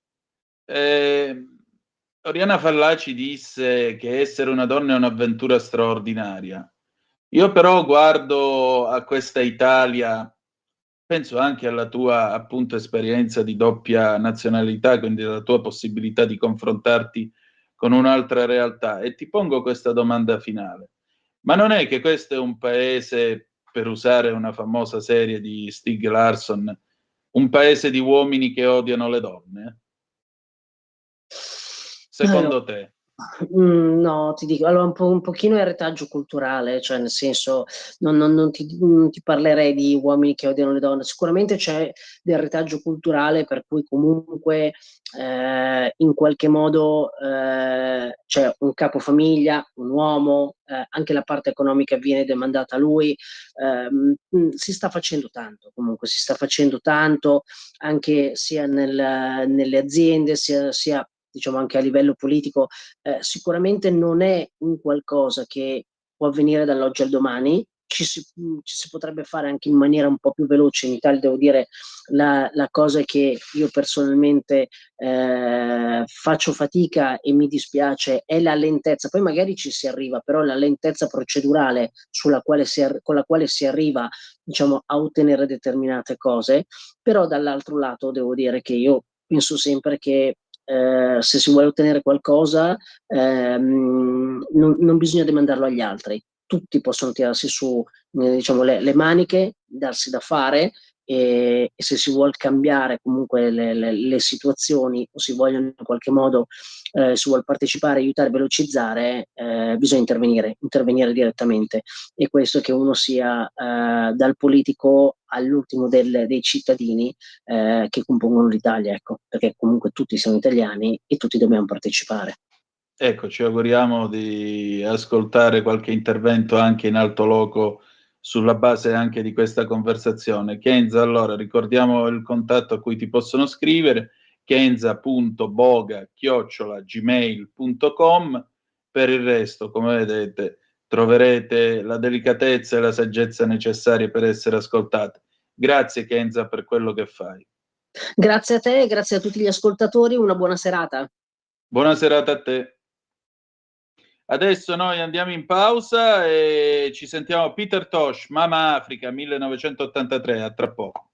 Oriana Fallaci disse che essere una donna è un'avventura straordinaria. Io però guardo a questa Italia, penso anche alla tua appunto esperienza di doppia nazionalità, quindi alla tua possibilità di confrontarti con un'altra realtà, e ti pongo questa domanda finale. Ma non è che questo è un paese, per usare una famosa serie di Stieg Larsson, un paese di uomini che odiano le donne? Secondo te? No, ti dico, allora un pochino è retaggio culturale, cioè nel senso non ti parlerei di uomini che odiano le donne. Sicuramente c'è del retaggio culturale per cui comunque in qualche modo c'è un capofamiglia, un uomo, anche la parte economica viene demandata a lui. Si sta facendo tanto, comunque si sta facendo tanto anche sia nelle aziende, sia diciamo anche a livello politico. Sicuramente non è un qualcosa che può avvenire dall'oggi al domani, ci si potrebbe fare anche in maniera un po' più veloce. In Italia devo dire la cosa è che io personalmente faccio fatica e mi dispiace è la lentezza, poi magari ci si arriva, però la lentezza procedurale con la quale si arriva, diciamo, a ottenere determinate cose. Però dall'altro lato devo dire che io penso sempre che se si vuole ottenere qualcosa non bisogna demandarlo agli altri. Tutti possono tirarsi su diciamo, le maniche, darsi da fare, e se si vuol cambiare comunque le situazioni o si vogliono in qualche modo si vuol partecipare, aiutare, velocizzare, bisogna intervenire direttamente. E questo che uno sia dal politico all'ultimo dei cittadini che compongono l'Italia, ecco, perché comunque tutti siamo italiani e tutti dobbiamo partecipare. Ecco, ci auguriamo di ascoltare qualche intervento anche in alto loco sulla base anche di questa conversazione. Kenza, allora ricordiamo il contatto a cui ti possono scrivere, kenza.boga@gmail.com. Per il resto, come vedete, troverete la delicatezza e la saggezza necessarie per essere ascoltate. Grazie Kenza per quello che fai. Grazie a te e grazie a tutti gli ascoltatori, una buona serata. Buona serata a te. Adesso noi andiamo in pausa e ci sentiamo Peter Tosh, Mama Africa 1983, a tra poco.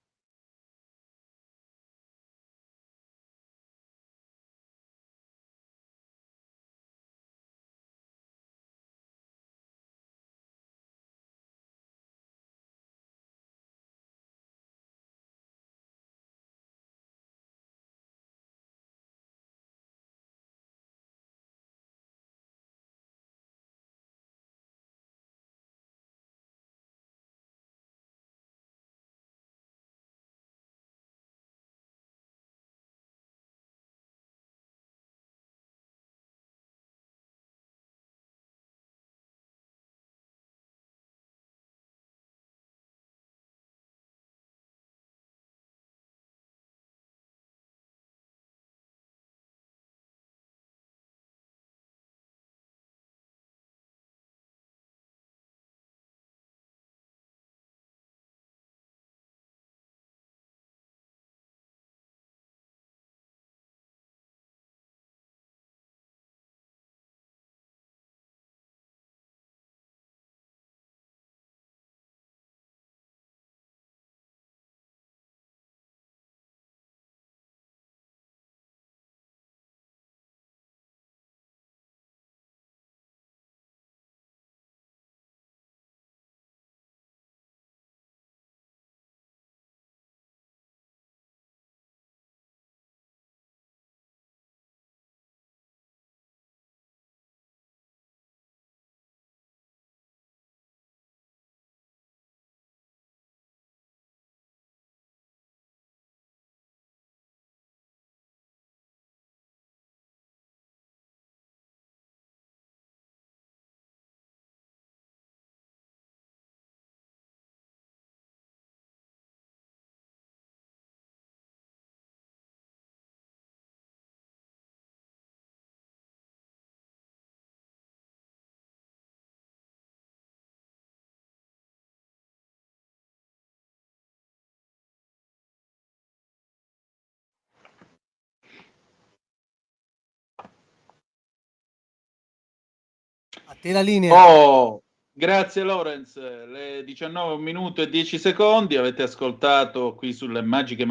A te la linea. Oh, grazie Lorenz, le 19 minuti e 10 secondi avete ascoltato qui sulle magiche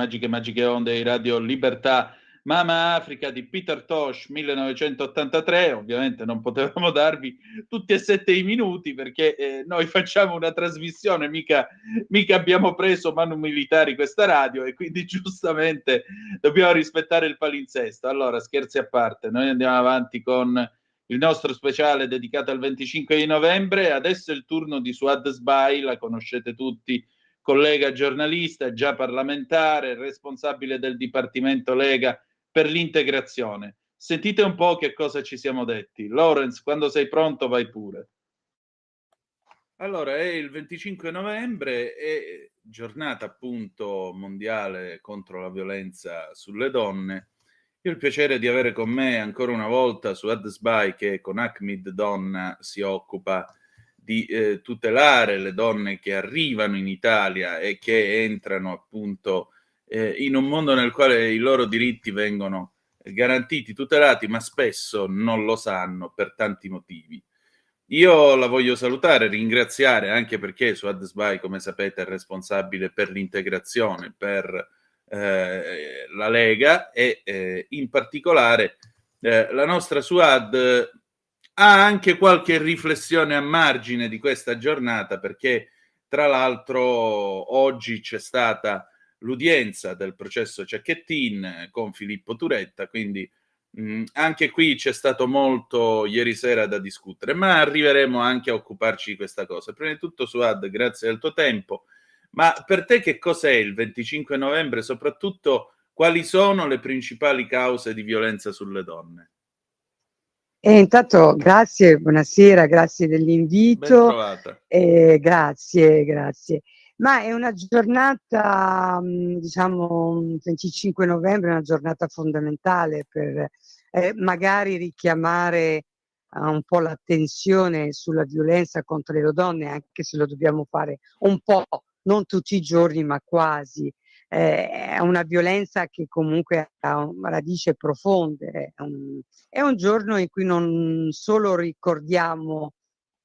onde di Radio Libertà Mama Africa di Peter Tosh 1983. Ovviamente non potevamo darvi tutti e 7 i minuti perché noi facciamo una trasmissione, mica abbiamo preso manu militari questa radio e quindi giustamente dobbiamo rispettare il palinsesto. Allora, scherzi a parte, noi andiamo avanti con il nostro speciale dedicato al 25 di novembre. Adesso è il turno di Suad Sbai, la conoscete tutti, collega giornalista, già parlamentare, responsabile del Dipartimento Lega per l'integrazione. Sentite un po' che cosa ci siamo detti. Lorenz, quando sei pronto vai pure. Allora, è il 25 novembre, è giornata appunto mondiale contro la violenza sulle donne. Io ho il piacere di avere con me ancora una volta Suad Sbai, che con Acmid Donna si occupa di tutelare le donne che arrivano in Italia e che entrano appunto in un mondo nel quale i loro diritti vengono garantiti, tutelati, ma spesso non lo sanno per tanti motivi. Io la voglio salutare, ringraziare, anche perché Suad Sbai, come sapete, è responsabile per l'integrazione, per la Lega e in particolare la nostra Suad ha anche qualche riflessione a margine di questa giornata, perché tra l'altro oggi c'è stata l'udienza del processo Cecchettin con Filippo Turetta, quindi anche qui c'è stato molto ieri sera da discutere, ma arriveremo anche a occuparci di questa cosa. Prima di tutto, Suad, grazie del tuo tempo, ma per te che cos'è il 25 novembre? Soprattutto, quali sono le principali cause di violenza sulle donne? Intanto grazie, buonasera, grazie Ben dell'invito. trovata. Grazie. Ma è una giornata, diciamo, 25 novembre, è una giornata fondamentale per magari richiamare un po' l'attenzione sulla violenza contro le donne, anche se lo dobbiamo fare un po', non tutti i giorni, ma quasi. È una violenza che comunque ha radici profonde, è un giorno in cui non solo ricordiamo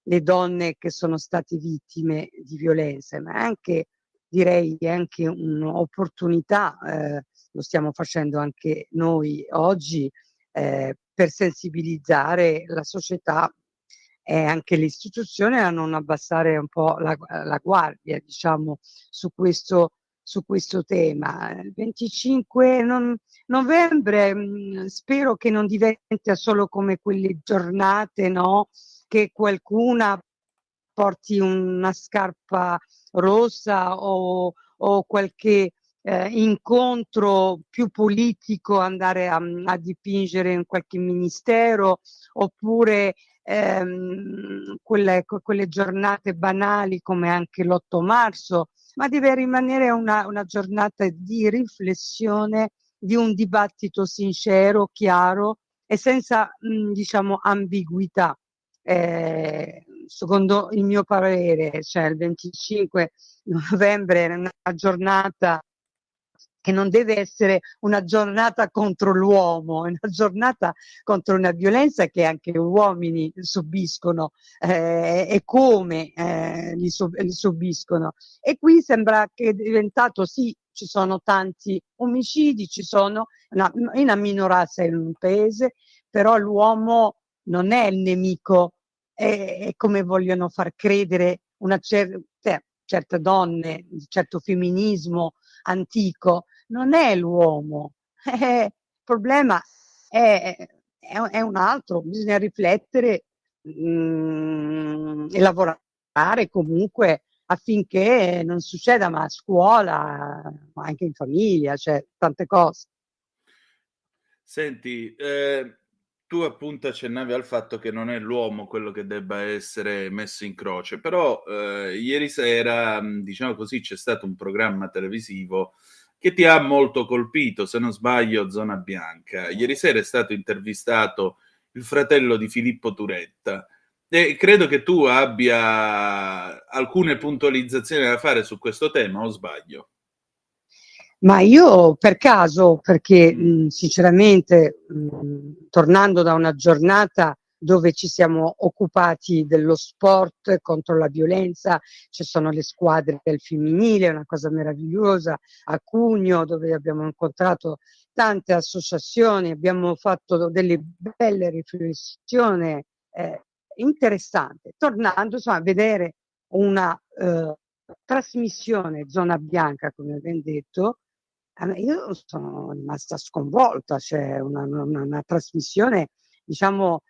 le donne che sono state vittime di violenza, ma anche, direi, è anche un'opportunità, lo stiamo facendo anche noi oggi, per sensibilizzare la società e anche le istituzioni a non abbassare un po' la guardia, diciamo, su questo tema. Il 25 novembre spero che non diventi solo come quelle giornate, no? Che qualcuna porti una scarpa rossa o qualche incontro più politico, andare a dipingere in qualche ministero, oppure quelle giornate banali come anche l'8 marzo, ma deve rimanere una giornata di riflessione, di un dibattito sincero, chiaro e senza diciamo ambiguità. Secondo il mio parere, cioè il 25 novembre è una giornata che non deve essere una giornata contro l'uomo, è una giornata contro una violenza che anche gli uomini subiscono e come li subiscono. E qui sembra che è diventato, sì, ci sono tanti omicidi, ci sono una minoranza in un paese, però l'uomo non è il nemico, è come vogliono far credere certe donne, certo femminismo antico, non è l'uomo. Il problema è un altro, bisogna riflettere e lavorare comunque affinché non succeda, ma a scuola, ma anche in famiglia, cioè tante cose. Senti, tu appunto accennavi al fatto che non è l'uomo quello che debba essere messo in croce, però ieri sera, diciamo così, c'è stato un programma televisivo che ti ha molto colpito, se non sbaglio, Zona Bianca. Ieri sera è stato intervistato il fratello di Filippo Turetta e credo che tu abbia alcune puntualizzazioni da fare su questo tema, o sbaglio? Ma io per caso, perché sinceramente, tornando da una giornata dove ci siamo occupati dello sport contro la violenza, ci sono le squadre del femminile, è una cosa meravigliosa, a Cugno, dove abbiamo incontrato tante associazioni, abbiamo fatto delle belle riflessioni interessanti. Tornando, insomma, a vedere una trasmissione Zona Bianca, come abbiamo detto, io sono rimasta sconvolta, cioè una trasmissione, diciamo,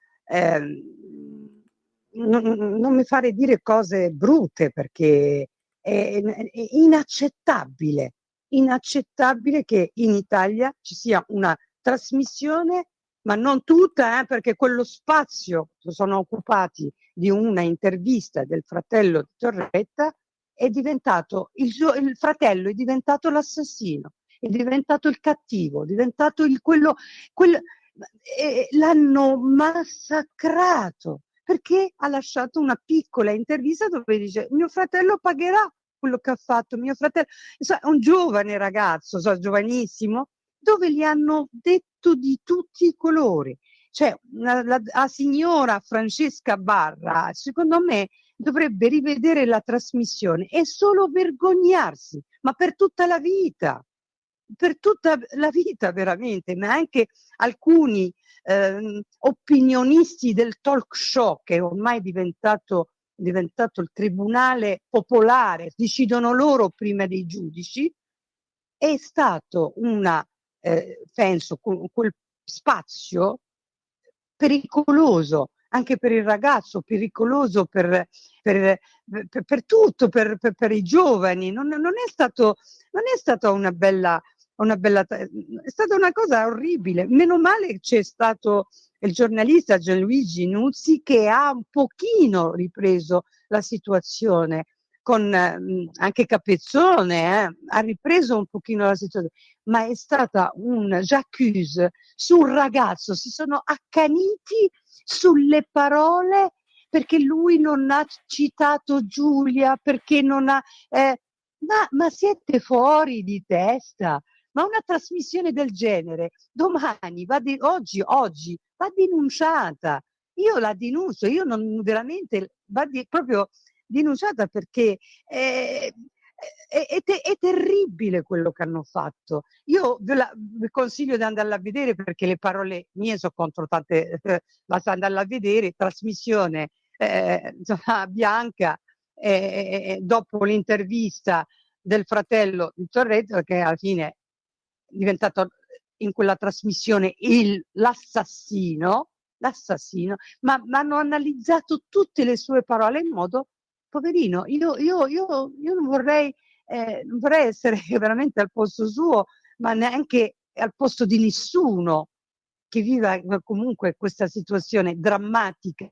non mi fare dire cose brutte, perché è inaccettabile che in Italia ci sia una trasmissione, ma non tutta, perché quello spazio sono occupati di una intervista del fratello di Torretta, è diventato il fratello è diventato l'assassino, è diventato il cattivo, è diventato l'hanno massacrato perché ha lasciato una piccola intervista dove dice: mio fratello pagherà quello che ha fatto, mio fratello, è un giovane ragazzo, giovanissimo, dove gli hanno detto di tutti i colori. Cioè, la signora Francesca Barra, secondo me, dovrebbe rivedere la trasmissione e solo vergognarsi, ma per tutta la vita veramente, ma anche alcuni opinionisti del talk show, che ormai è diventato il tribunale popolare, decidono loro prima dei giudici, è stato penso, quel spazio pericoloso anche per il ragazzo, pericoloso per tutto, per i giovani. Non è stata una bella, è stata una cosa orribile. Meno male che c'è stato il giornalista Gianluigi Nuzzi che ha un pochino ripreso la situazione con anche Capezzone, ha ripreso un pochino la situazione, ma è stata un j'accuse sul ragazzo, si sono accaniti sulle parole perché lui non ha citato Giulia, perché non ha... ma siete fuori di testa? Ma una trasmissione del genere domani oggi va denunciata. Io la denuncio, io non veramente proprio denunciata perché è terribile quello che hanno fatto. Io vi consiglio di andarla a vedere perché le parole mie sono contro tante, basta andarla a vedere, trasmissione insomma, Bianca, dopo l'intervista del fratello di Torretto, che alla fine è diventato in quella trasmissione l'assassino, ma hanno analizzato tutte le sue parole in modo poverino. Io non vorrei essere veramente al posto suo, ma neanche al posto di nessuno che viva comunque questa situazione drammatica,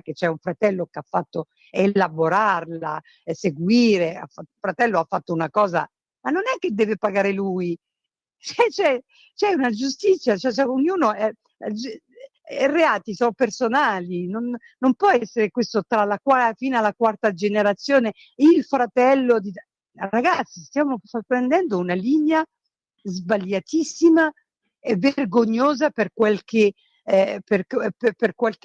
che c'è un fratello che ha fatto elaborarla, seguire, il fratello ha fatto una cosa, ma non è che deve pagare lui, c'è una giustizia, cioè ognuno reati sono personali, non può essere questo fino alla quarta generazione il fratello di... Ragazzi, stiamo prendendo una linea sbagliatissima e vergognosa per qualche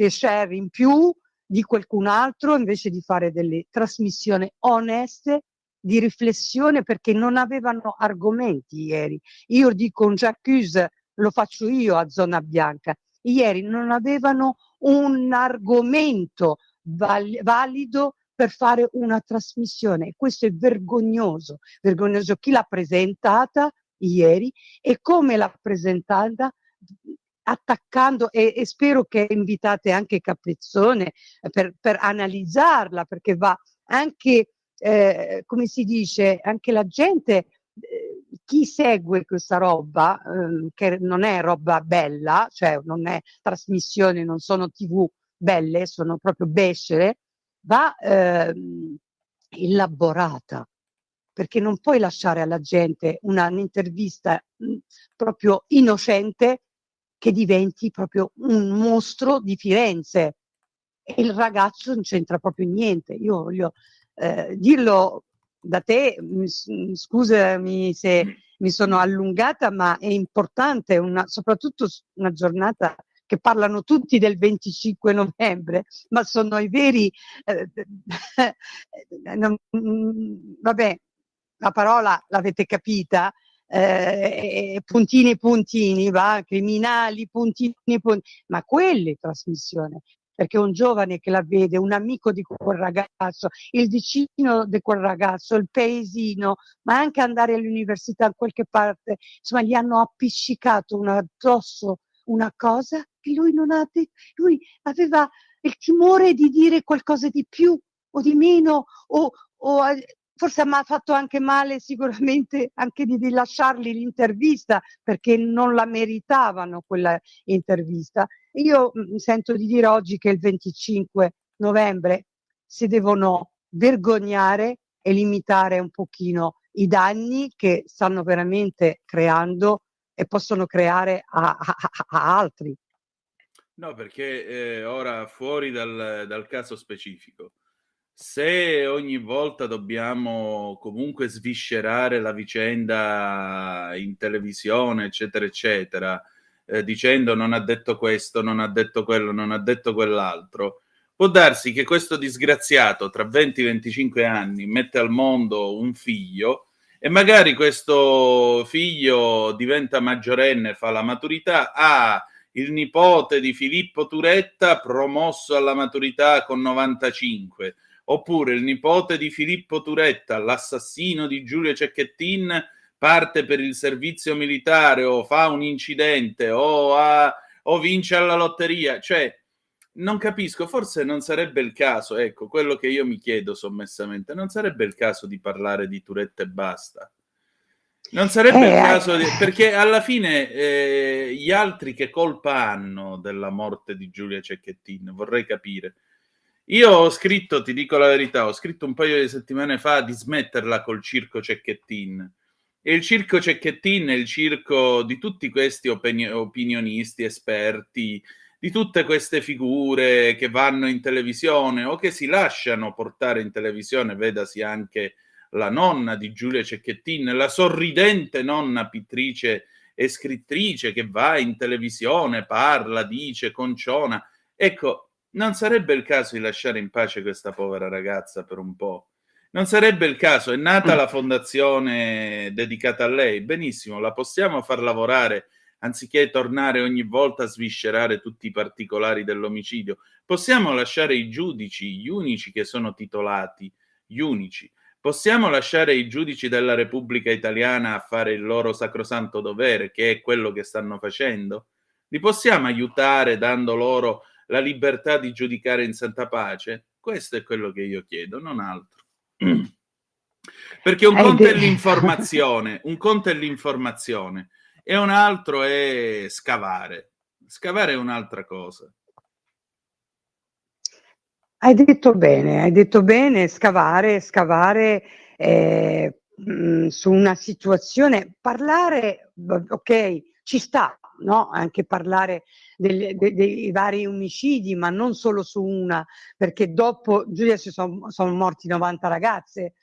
share in più di qualcun altro, invece di fare delle trasmissioni oneste di riflessione, perché non avevano argomenti ieri. Io dico un j'accuse, lo faccio io a Zona Bianca. Ieri non avevano un argomento valido per fare una trasmissione. Questo è vergognoso, vergognoso chi l'ha presentata ieri e come l'ha presentata, attaccando, e spero che invitate anche Capezzone per analizzarla, perché va anche, come si dice, anche la gente, chi segue questa roba, che non è roba bella, cioè non è trasmissione, non sono TV belle, sono proprio becere, va elaborata, perché non puoi lasciare alla gente un'intervista proprio innocente che diventi proprio un mostro di Firenze e il ragazzo non c'entra proprio niente. Io voglio dirlo da te, scusami se mi sono allungata, ma è importante, soprattutto una giornata che parlano tutti del 25 novembre, ma sono i veri... vabbè, la parola l'avete capita, puntini puntini, va, criminali, puntini puntini, ma quelle trasmissione, perché un giovane che la vede, un amico di quel ragazzo, il vicino di quel ragazzo, il paesino, ma anche andare all'università in qualche parte, insomma gli hanno appiccicato addosso una cosa che lui non ha detto, lui aveva il timore di dire qualcosa di più o di meno, o forse mi ha fatto anche male sicuramente anche di lasciargli l'intervista perché non la meritavano quella intervista. Io sento di dire oggi che il 25 novembre si devono vergognare e limitare un pochino i danni che stanno veramente creando e possono creare a altri. No, perché ora fuori dal caso specifico, se ogni volta dobbiamo comunque sviscerare la vicenda in televisione, eccetera, eccetera, dicendo non ha detto questo, non ha detto quello, non ha detto quell'altro, può darsi che questo disgraziato tra 20-25 anni mette al mondo un figlio e magari questo figlio diventa maggiorenne, fa la maturità, il nipote di Filippo Turetta promosso alla maturità con 95, oppure il nipote di Filippo Turetta, l'assassino di Giulia Cecchettin, parte per il servizio militare o fa un incidente o vince alla lotteria, cioè non capisco, forse non sarebbe il caso, ecco, quello che io mi chiedo sommessamente, non sarebbe il caso di parlare di Tourette e basta? Non sarebbe il caso perché alla fine gli altri che colpa hanno della morte di Giulia Cecchettin? Vorrei capire. Io ho scritto, ti dico la verità, ho scritto un paio di settimane fa di smetterla col circo Cecchettin. E il circo Cecchettin è il circo di tutti questi opinionisti, esperti, di tutte queste figure che vanno in televisione o che si lasciano portare in televisione, vedasi anche la nonna di Giulia Cecchettin, la sorridente nonna pittrice e scrittrice che va in televisione, parla, dice, conciona. Ecco, non sarebbe il caso di lasciare in pace questa povera ragazza per un po'? Non sarebbe il caso? È nata la fondazione dedicata a lei, benissimo, la possiamo far lavorare anziché tornare ogni volta a sviscerare tutti i particolari dell'omicidio. Possiamo lasciare i giudici, gli unici che sono titolati, gli unici. Possiamo lasciare i giudici della Repubblica Italiana a fare il loro sacrosanto dovere, che è quello che stanno facendo? Li possiamo aiutare dando loro la libertà di giudicare in santa pace? Questo è quello che io chiedo, non altro. Perché un conto è l'informazione, e un altro è scavare. Scavare è un'altra cosa. Hai detto bene, scavare su una situazione, parlare, ok, ci sta, no? Anche parlare dei vari omicidi, ma non solo su una, perché dopo Giulia sono morti 90 ragazze,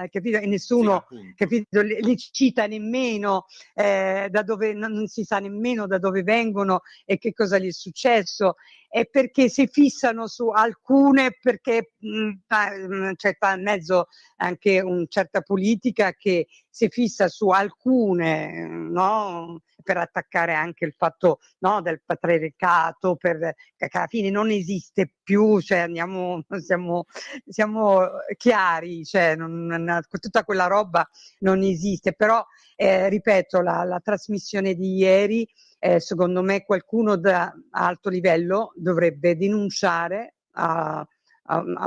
capito? E nessuno, sì, capito, li cita nemmeno, da dove non si sa nemmeno da dove vengono e che cosa gli è successo. È perché si fissano su alcune, perché c'è in mezzo anche una certa politica che si fissa su alcune, no? Per attaccare anche il fatto, no, del patriarcato, che alla fine non esiste più, cioè siamo chiari, cioè tutta quella roba non esiste, però ripeto, la trasmissione di ieri, secondo me qualcuno da alto livello dovrebbe denunciare a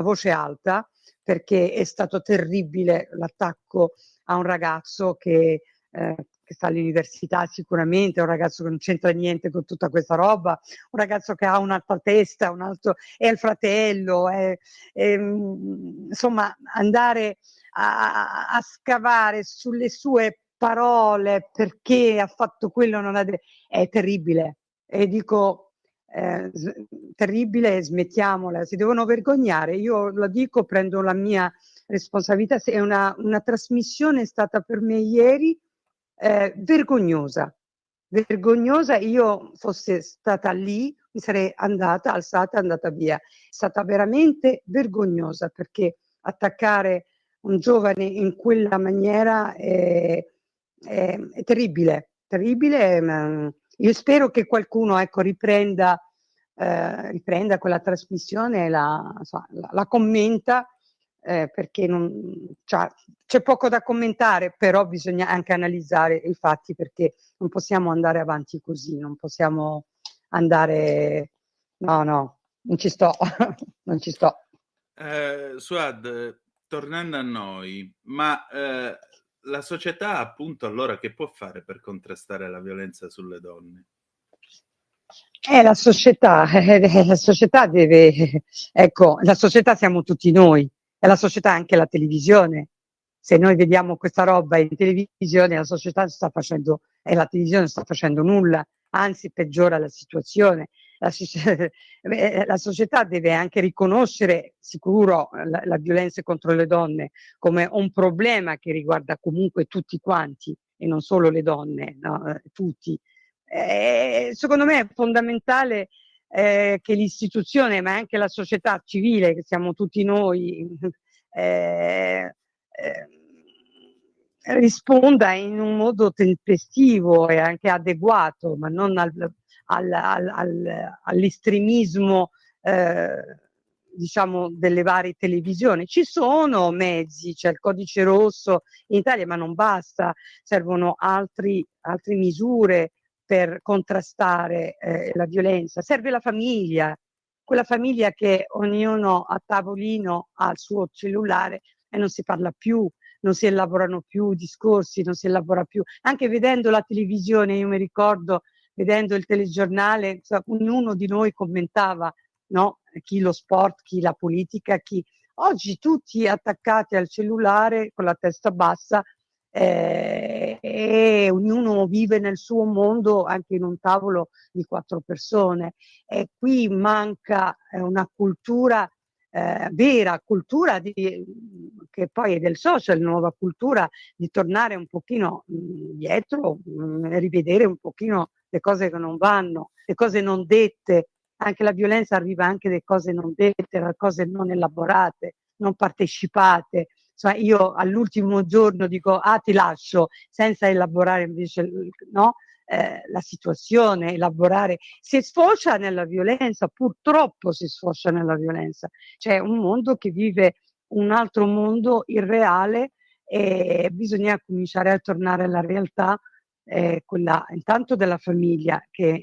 voce alta, perché è stato terribile l'attacco a un ragazzo che sta all'università sicuramente, un ragazzo che non c'entra niente con tutta questa roba, un ragazzo che ha un'altra testa, è il fratello, insomma andare a scavare sulle sue parole perché ha fatto quello, è terribile. E dico terribile, smettiamola, si devono vergognare. Io lo dico, prendo la mia responsabilità. Se è una trasmissione, è stata per me ieri vergognosa. Io fosse stata lì, mi sarei alzata e andata via. È stata veramente vergognosa, perché attaccare un giovane in quella maniera è terribile. Io spero che qualcuno, ecco, riprenda quella trasmissione e la commenta, perché c'è poco da commentare, però bisogna anche analizzare i fatti, perché non possiamo andare avanti così, non possiamo andare, no, non ci sto. Non ci sto. Suad, tornando a noi, ma la società, appunto, allora che può fare per contrastare la violenza sulle donne? La società deve, ecco, la società siamo tutti noi, e la società è anche la televisione. Se noi vediamo questa roba in televisione, la società sta facendo, e la televisione non sta facendo nulla, anzi peggiora la situazione. La società deve anche riconoscere sicuro la violenza contro le donne come un problema che riguarda comunque tutti quanti e non solo le donne, no? Tutti. Secondo me è fondamentale che l'istituzione, ma anche la società civile, che siamo tutti noi, risponda in un modo tempestivo e anche adeguato, ma non all'estremismo diciamo, delle varie televisioni. Ci sono mezzi, c'è il codice rosso in Italia, ma non basta, servono altre misure per contrastare la violenza. Serve la famiglia, quella famiglia che ognuno a tavolino ha il suo cellulare e non si parla più, non si elaborano più discorsi, non si elabora più. Anche vedendo la televisione, io mi ricordo, vedendo il telegiornale, ognuno di noi commentava, no? Chi lo sport, chi la politica, chi... Oggi tutti attaccati al cellulare con la testa bassa e ognuno vive nel suo mondo, anche in un tavolo di 4 persone. E qui manca una cultura, vera cultura che poi è del social, nuova cultura, di tornare un pochino dietro, rivedere un pochino le cose che non vanno, le cose non dette. Anche la violenza arriva anche da cose non dette, da cose non elaborate, non partecipate. Insomma, io all'ultimo giorno dico ti lascio, senza elaborare invece no, la situazione, elaborare. Si sfocia nella violenza, purtroppo si sfocia nella violenza. C'è un mondo che vive un altro mondo irreale e bisogna cominciare a tornare alla realtà, quella intanto della famiglia che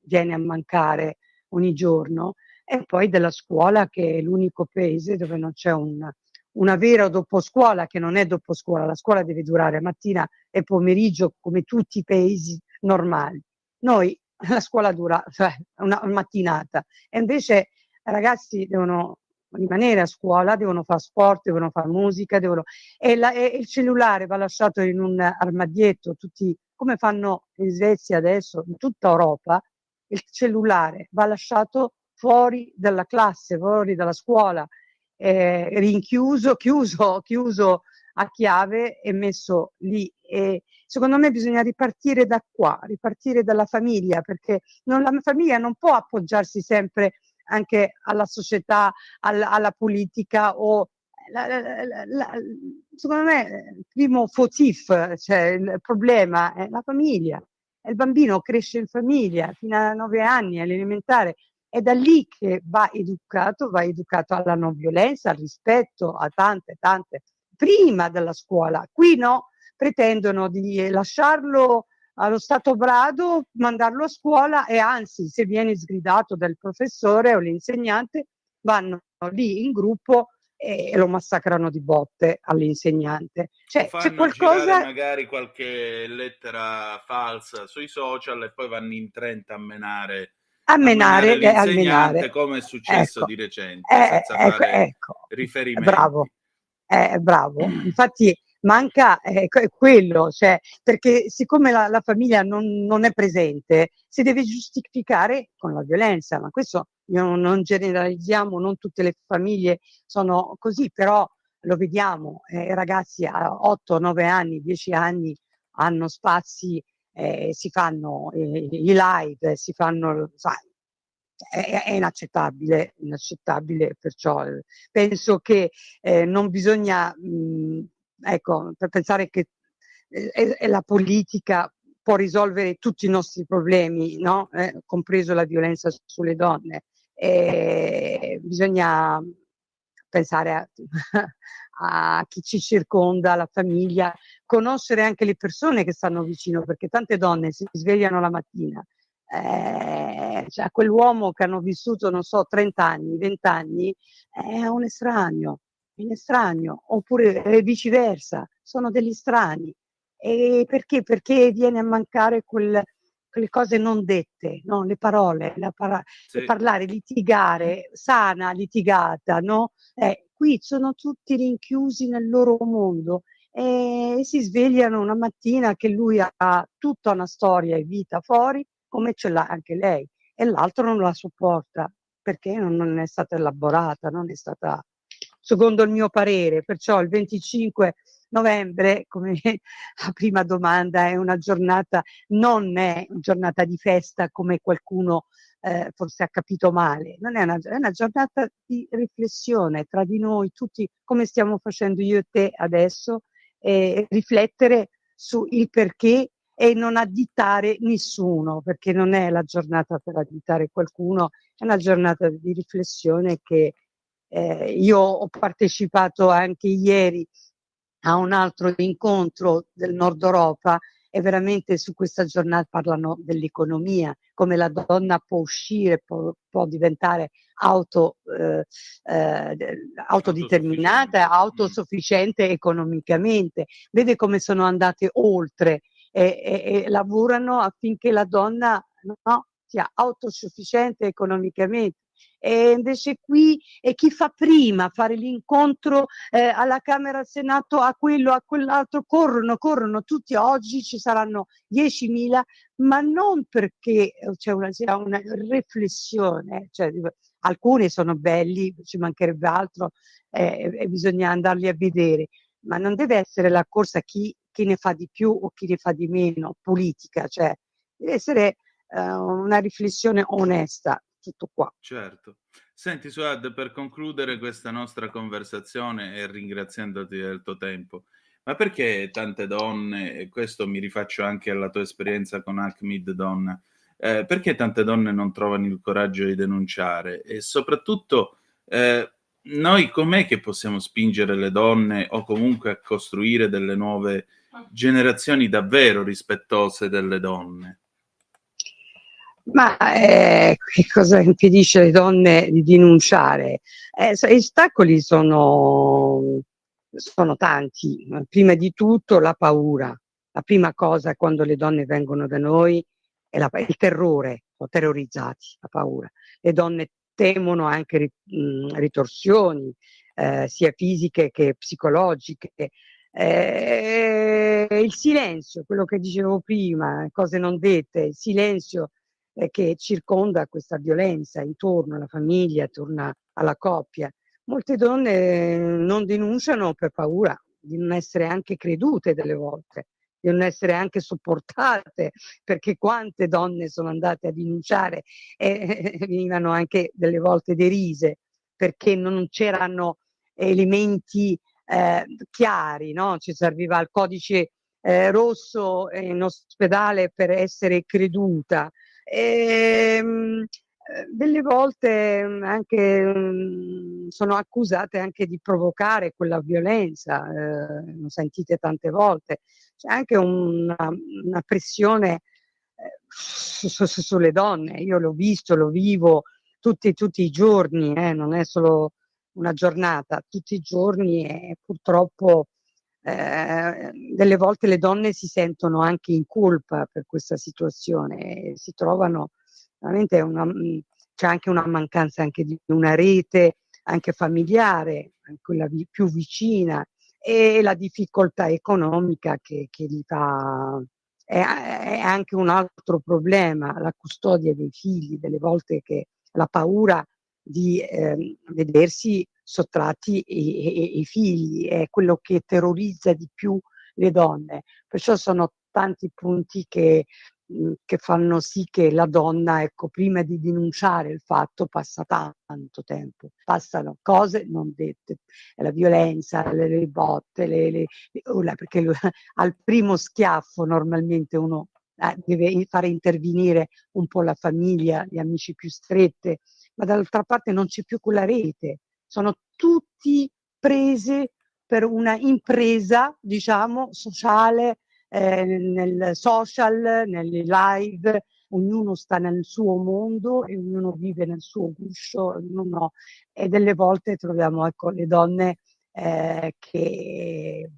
viene a mancare ogni giorno, e poi della scuola, che è l'unico paese dove non c'è una vera doposcuola, che non è doposcuola, la scuola deve durare mattina e pomeriggio come tutti i paesi normali. Noi la scuola dura una mattinata e invece i ragazzi devono rimanere a scuola, devono fare sport, devono fare musica, e il cellulare va lasciato in un armadietto, tutti come fanno in Svezia adesso, in tutta Europa. Il cellulare va lasciato fuori dalla classe, fuori dalla scuola, rinchiuso, chiuso a chiave e messo lì. E secondo me bisogna ripartire da qua, ripartire dalla famiglia, perché la famiglia non può appoggiarsi sempre anche alla società, alla politica o secondo me il primo fautif, cioè il problema è la famiglia. Il bambino cresce in famiglia fino a 9 anni all'elementare, è da lì che va educato alla non violenza, al rispetto, a tante, prima della scuola. Qui no, pretendono di lasciarlo allo stato brado, mandarlo a scuola e anzi, se viene sgridato dal professore o l'insegnante, vanno lì in gruppo e lo massacrano di botte all'insegnante. Cioè, c'è qualcosa... girare magari qualche lettera falsa sui social e poi vanno in 30 a menare l'insegnante, come è successo di recente, senza fare riferimenti. Bravo. Infatti manca quello, cioè, perché siccome la famiglia non è presente, si deve giustificare con la violenza, ma questo non generalizziamo, non tutte le famiglie sono così, però lo vediamo, i ragazzi a 8, 9 anni, 10 anni hanno spazi, si fanno i live, si fanno, sai, è inaccettabile, perciò penso che non bisogna, ecco, per pensare che la politica può risolvere tutti i nostri problemi, no? Compreso la violenza sulle donne. Bisogna pensare a chi ci circonda, alla famiglia, conoscere anche le persone che stanno vicino, perché tante donne si svegliano la mattina, cioè quell'uomo che hanno vissuto, non so, 30 anni, 20 anni, è un estraneo, oppure viceversa, sono degli estranei. E perché? Perché viene a mancare quelle cose non dette, no? Le parole, Sì. parlare, litigare, sana litigata, no? Qui sono tutti rinchiusi nel loro mondo e si svegliano una mattina che lui ha tutta una storia e vita fuori, come ce l'ha anche lei, e l'altro non la sopporta perché non è stata elaborata, non è stata, secondo il mio parere. Perciò il 25 novembre, come la prima domanda, è una giornata, non è una giornata di festa come qualcuno forse ha capito male, non è una giornata di riflessione tra di noi tutti, come stiamo facendo io e te adesso, riflettere sul perché e non additare nessuno, perché non è la giornata per additare qualcuno, è una giornata di riflessione che io ho partecipato anche ieri a un altro incontro del Nord Europa e veramente su questa giornata parlano dell'economia, come la donna può uscire, può diventare autodeterminata, autosufficiente economicamente. Vede come sono andate oltre e lavorano affinché la donna, no, sia autosufficiente economicamente. E invece qui chi fa prima fare l'incontro alla Camera, al Senato, a quello, a quell'altro, corrono tutti. Oggi ci saranno 10.000, ma non perché c'è una riflessione, cioè, alcuni sono belli, ci mancherebbe altro, e bisogna andarli a vedere, ma non deve essere la corsa chi ne fa di più o chi ne fa di meno politica, cioè deve essere una riflessione onesta, tutto qua. Certo. Senti Suad, per concludere questa nostra conversazione e ringraziandoti del tuo tempo, ma perché tante donne, e questo mi rifaccio anche alla tua esperienza con Alcmid Donna, perché tante donne non trovano il coraggio di denunciare? E soprattutto, noi com'è che possiamo spingere le donne o comunque a costruire delle nuove generazioni davvero rispettose delle donne? Ma che cosa impedisce alle donne di denunciare? Gli ostacoli sono tanti. Prima di tutto la paura. La prima cosa quando le donne vengono da noi è il terrore, sono terrorizzati, la paura. Le donne temono anche ritorsioni, sia fisiche che psicologiche. Il silenzio, quello che dicevo prima, cose non dette, il silenzio che circonda questa violenza intorno alla famiglia, intorno alla coppia. Molte donne non denunciano per paura di non essere anche credute delle volte, di non essere anche sopportate, perché quante donne sono andate a denunciare e venivano anche delle volte derise perché non c'erano elementi chiari, no? Ci serviva il codice rosso in ospedale per essere creduta. Delle volte anche sono accusate anche di provocare quella violenza, l'ho sentite tante volte. C'è anche una pressione sulle donne, io l'ho visto, lo vivo tutti i giorni, non è solo una giornata, tutti i giorni e purtroppo delle volte le donne si sentono anche in colpa per questa situazione e si trovano veramente c'è anche una mancanza anche di una rete anche familiare, quella più vicina, e la difficoltà economica che gli fa è anche un altro problema, la custodia dei figli, delle volte che la paura di vedersi sottratti i figli è quello che terrorizza di più le donne. Perciò sono tanti punti che fanno sì che la donna, ecco, prima di denunciare il fatto passa tanto tempo, passano cose non dette, la violenza, le botte, perché al primo schiaffo normalmente uno deve fare intervenire un po' la famiglia, gli amici più strette, ma dall'altra parte non c'è più quella rete, sono tutti prese per una impresa, diciamo, sociale, nel social, nelle live, ognuno sta nel suo mondo e ognuno vive nel suo guscio, e delle volte troviamo, ecco, le donne che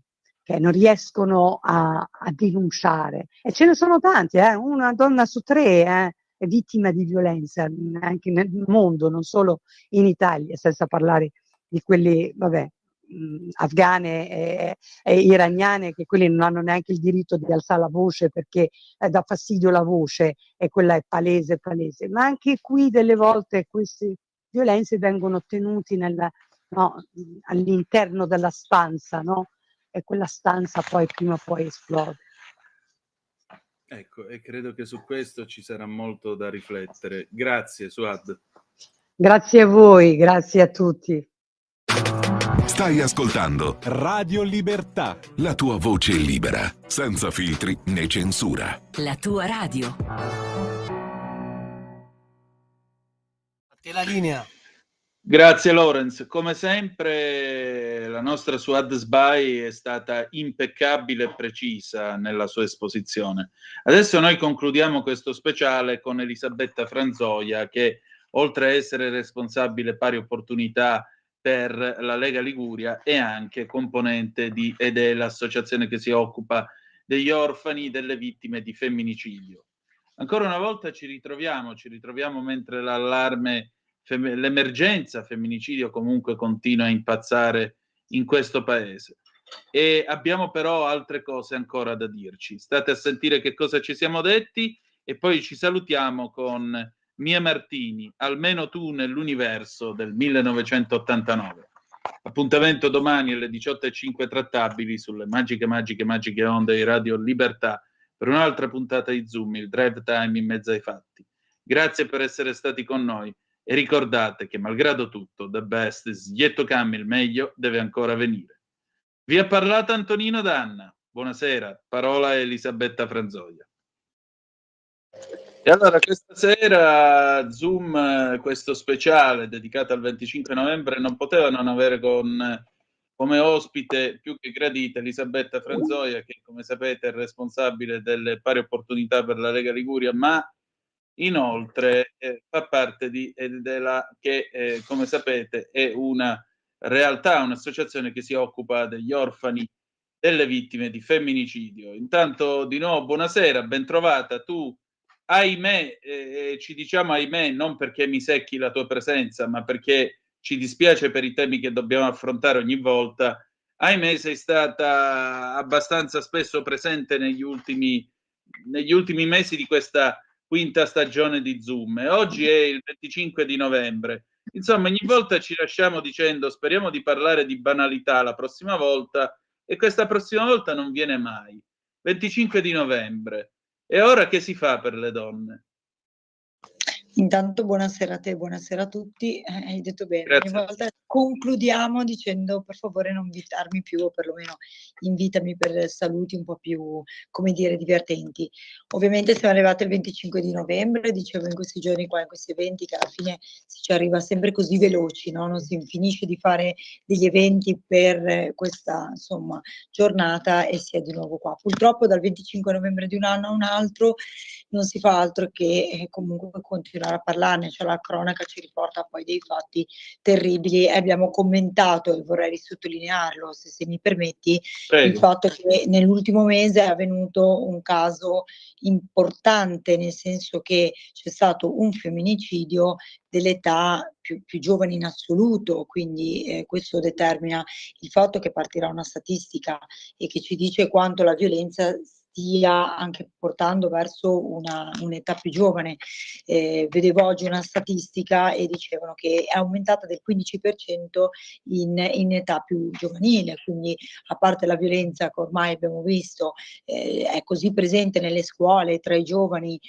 non riescono a denunciare. E ce ne sono tanti, una donna su 3 è vittima di violenza anche nel mondo, non solo in Italia, senza parlare di quelli, vabbè, afghane e iraniane, che quelli non hanno neanche il diritto di alzare la voce perché dà fastidio la voce e quella è palese, ma anche qui delle volte queste violenze vengono tenute all'interno della stanza, no? E quella stanza poi prima o poi esplode. Ecco, e credo che su questo ci sarà molto da riflettere. Grazie Suad. Grazie a voi, grazie a tutti. Stai ascoltando Radio Libertà. la tua voce libera, senza filtri né censura. La tua radio. E la linea. Grazie Lorenz, come sempre la nostra Suad Sbai è stata impeccabile e precisa nella sua esposizione. Adesso noi concludiamo questo speciale con Elisabetta Franzoia che oltre a essere responsabile pari opportunità per la Lega Liguria è anche componente ed è l'associazione che si occupa degli orfani delle vittime di femminicidio. Ancora una volta ci ritroviamo mentre l'allarme l'emergenza femminicidio comunque continua a impazzare in questo paese e abbiamo però altre cose ancora da dirci. State a sentire che cosa ci siamo detti e poi ci salutiamo con Mia Martini, Almeno tu nell'universo del 1989. Appuntamento domani alle 18:05 trattabili sulle magiche onde di Radio Libertà per un'altra puntata di Zoom, il drive time in mezzo ai fatti. Grazie per essere stati con noi. E ricordate che malgrado tutto, the best is yet to come, il meglio deve ancora venire. Vi ha parlato Antonino Danna. Buonasera, parola a Elisabetta Franzoia. E allora questa sera Zoom, questo speciale dedicato al 25 novembre, non poteva non avere come ospite più che gradita Elisabetta Franzoia, che come sapete è responsabile delle pari opportunità per la Lega Liguria, ma inoltre fa parte che come sapete è una realtà, un'associazione che si occupa degli orfani delle vittime di femminicidio. Intanto di nuovo buonasera, ben trovata. Tu ahimè, ci diciamo ahimè non perché mi secchi la tua presenza, ma perché ci dispiace per i temi che dobbiamo affrontare ogni volta. Ahimè sei stata abbastanza spesso presente negli ultimi mesi di questa quinta stagione di Zoom e oggi è il 25 di novembre. Insomma, ogni volta ci lasciamo dicendo speriamo di parlare di banalità la prossima volta e questa prossima volta non viene mai. 25 di novembre. E ora che si fa per le donne? Intanto buonasera a te, buonasera a tutti. Hai detto bene, Grazie. ogni volta concludiamo dicendo per favore non invitarmi più o perlomeno invitami per saluti un po' più, come dire, divertenti. Ovviamente siamo arrivati al 25 di novembre, dicevo in questi giorni qua, in questi eventi, che alla fine si ci arriva sempre così veloci, no? Non si finisce di fare degli eventi per questa, insomma, giornata e si è di nuovo qua. Purtroppo dal 25 novembre di un anno a un altro non si fa altro che comunque continuare a parlarne, cioè la cronaca ci riporta poi dei fatti terribili e abbiamo commentato, e vorrei sottolinearlo se mi permetti, Prego. il fatto che nell'ultimo mese è avvenuto un caso importante, nel senso che c'è stato un femminicidio dell'età più giovane in assoluto, quindi questo determina il fatto che partirà una statistica e che ci dice quanto la violenza stia anche portando verso un'età più giovane. Vedevo oggi una statistica e dicevano che è aumentata del 15% in età più giovanile, quindi a parte la violenza che ormai abbiamo visto è così presente nelle scuole, tra i giovani.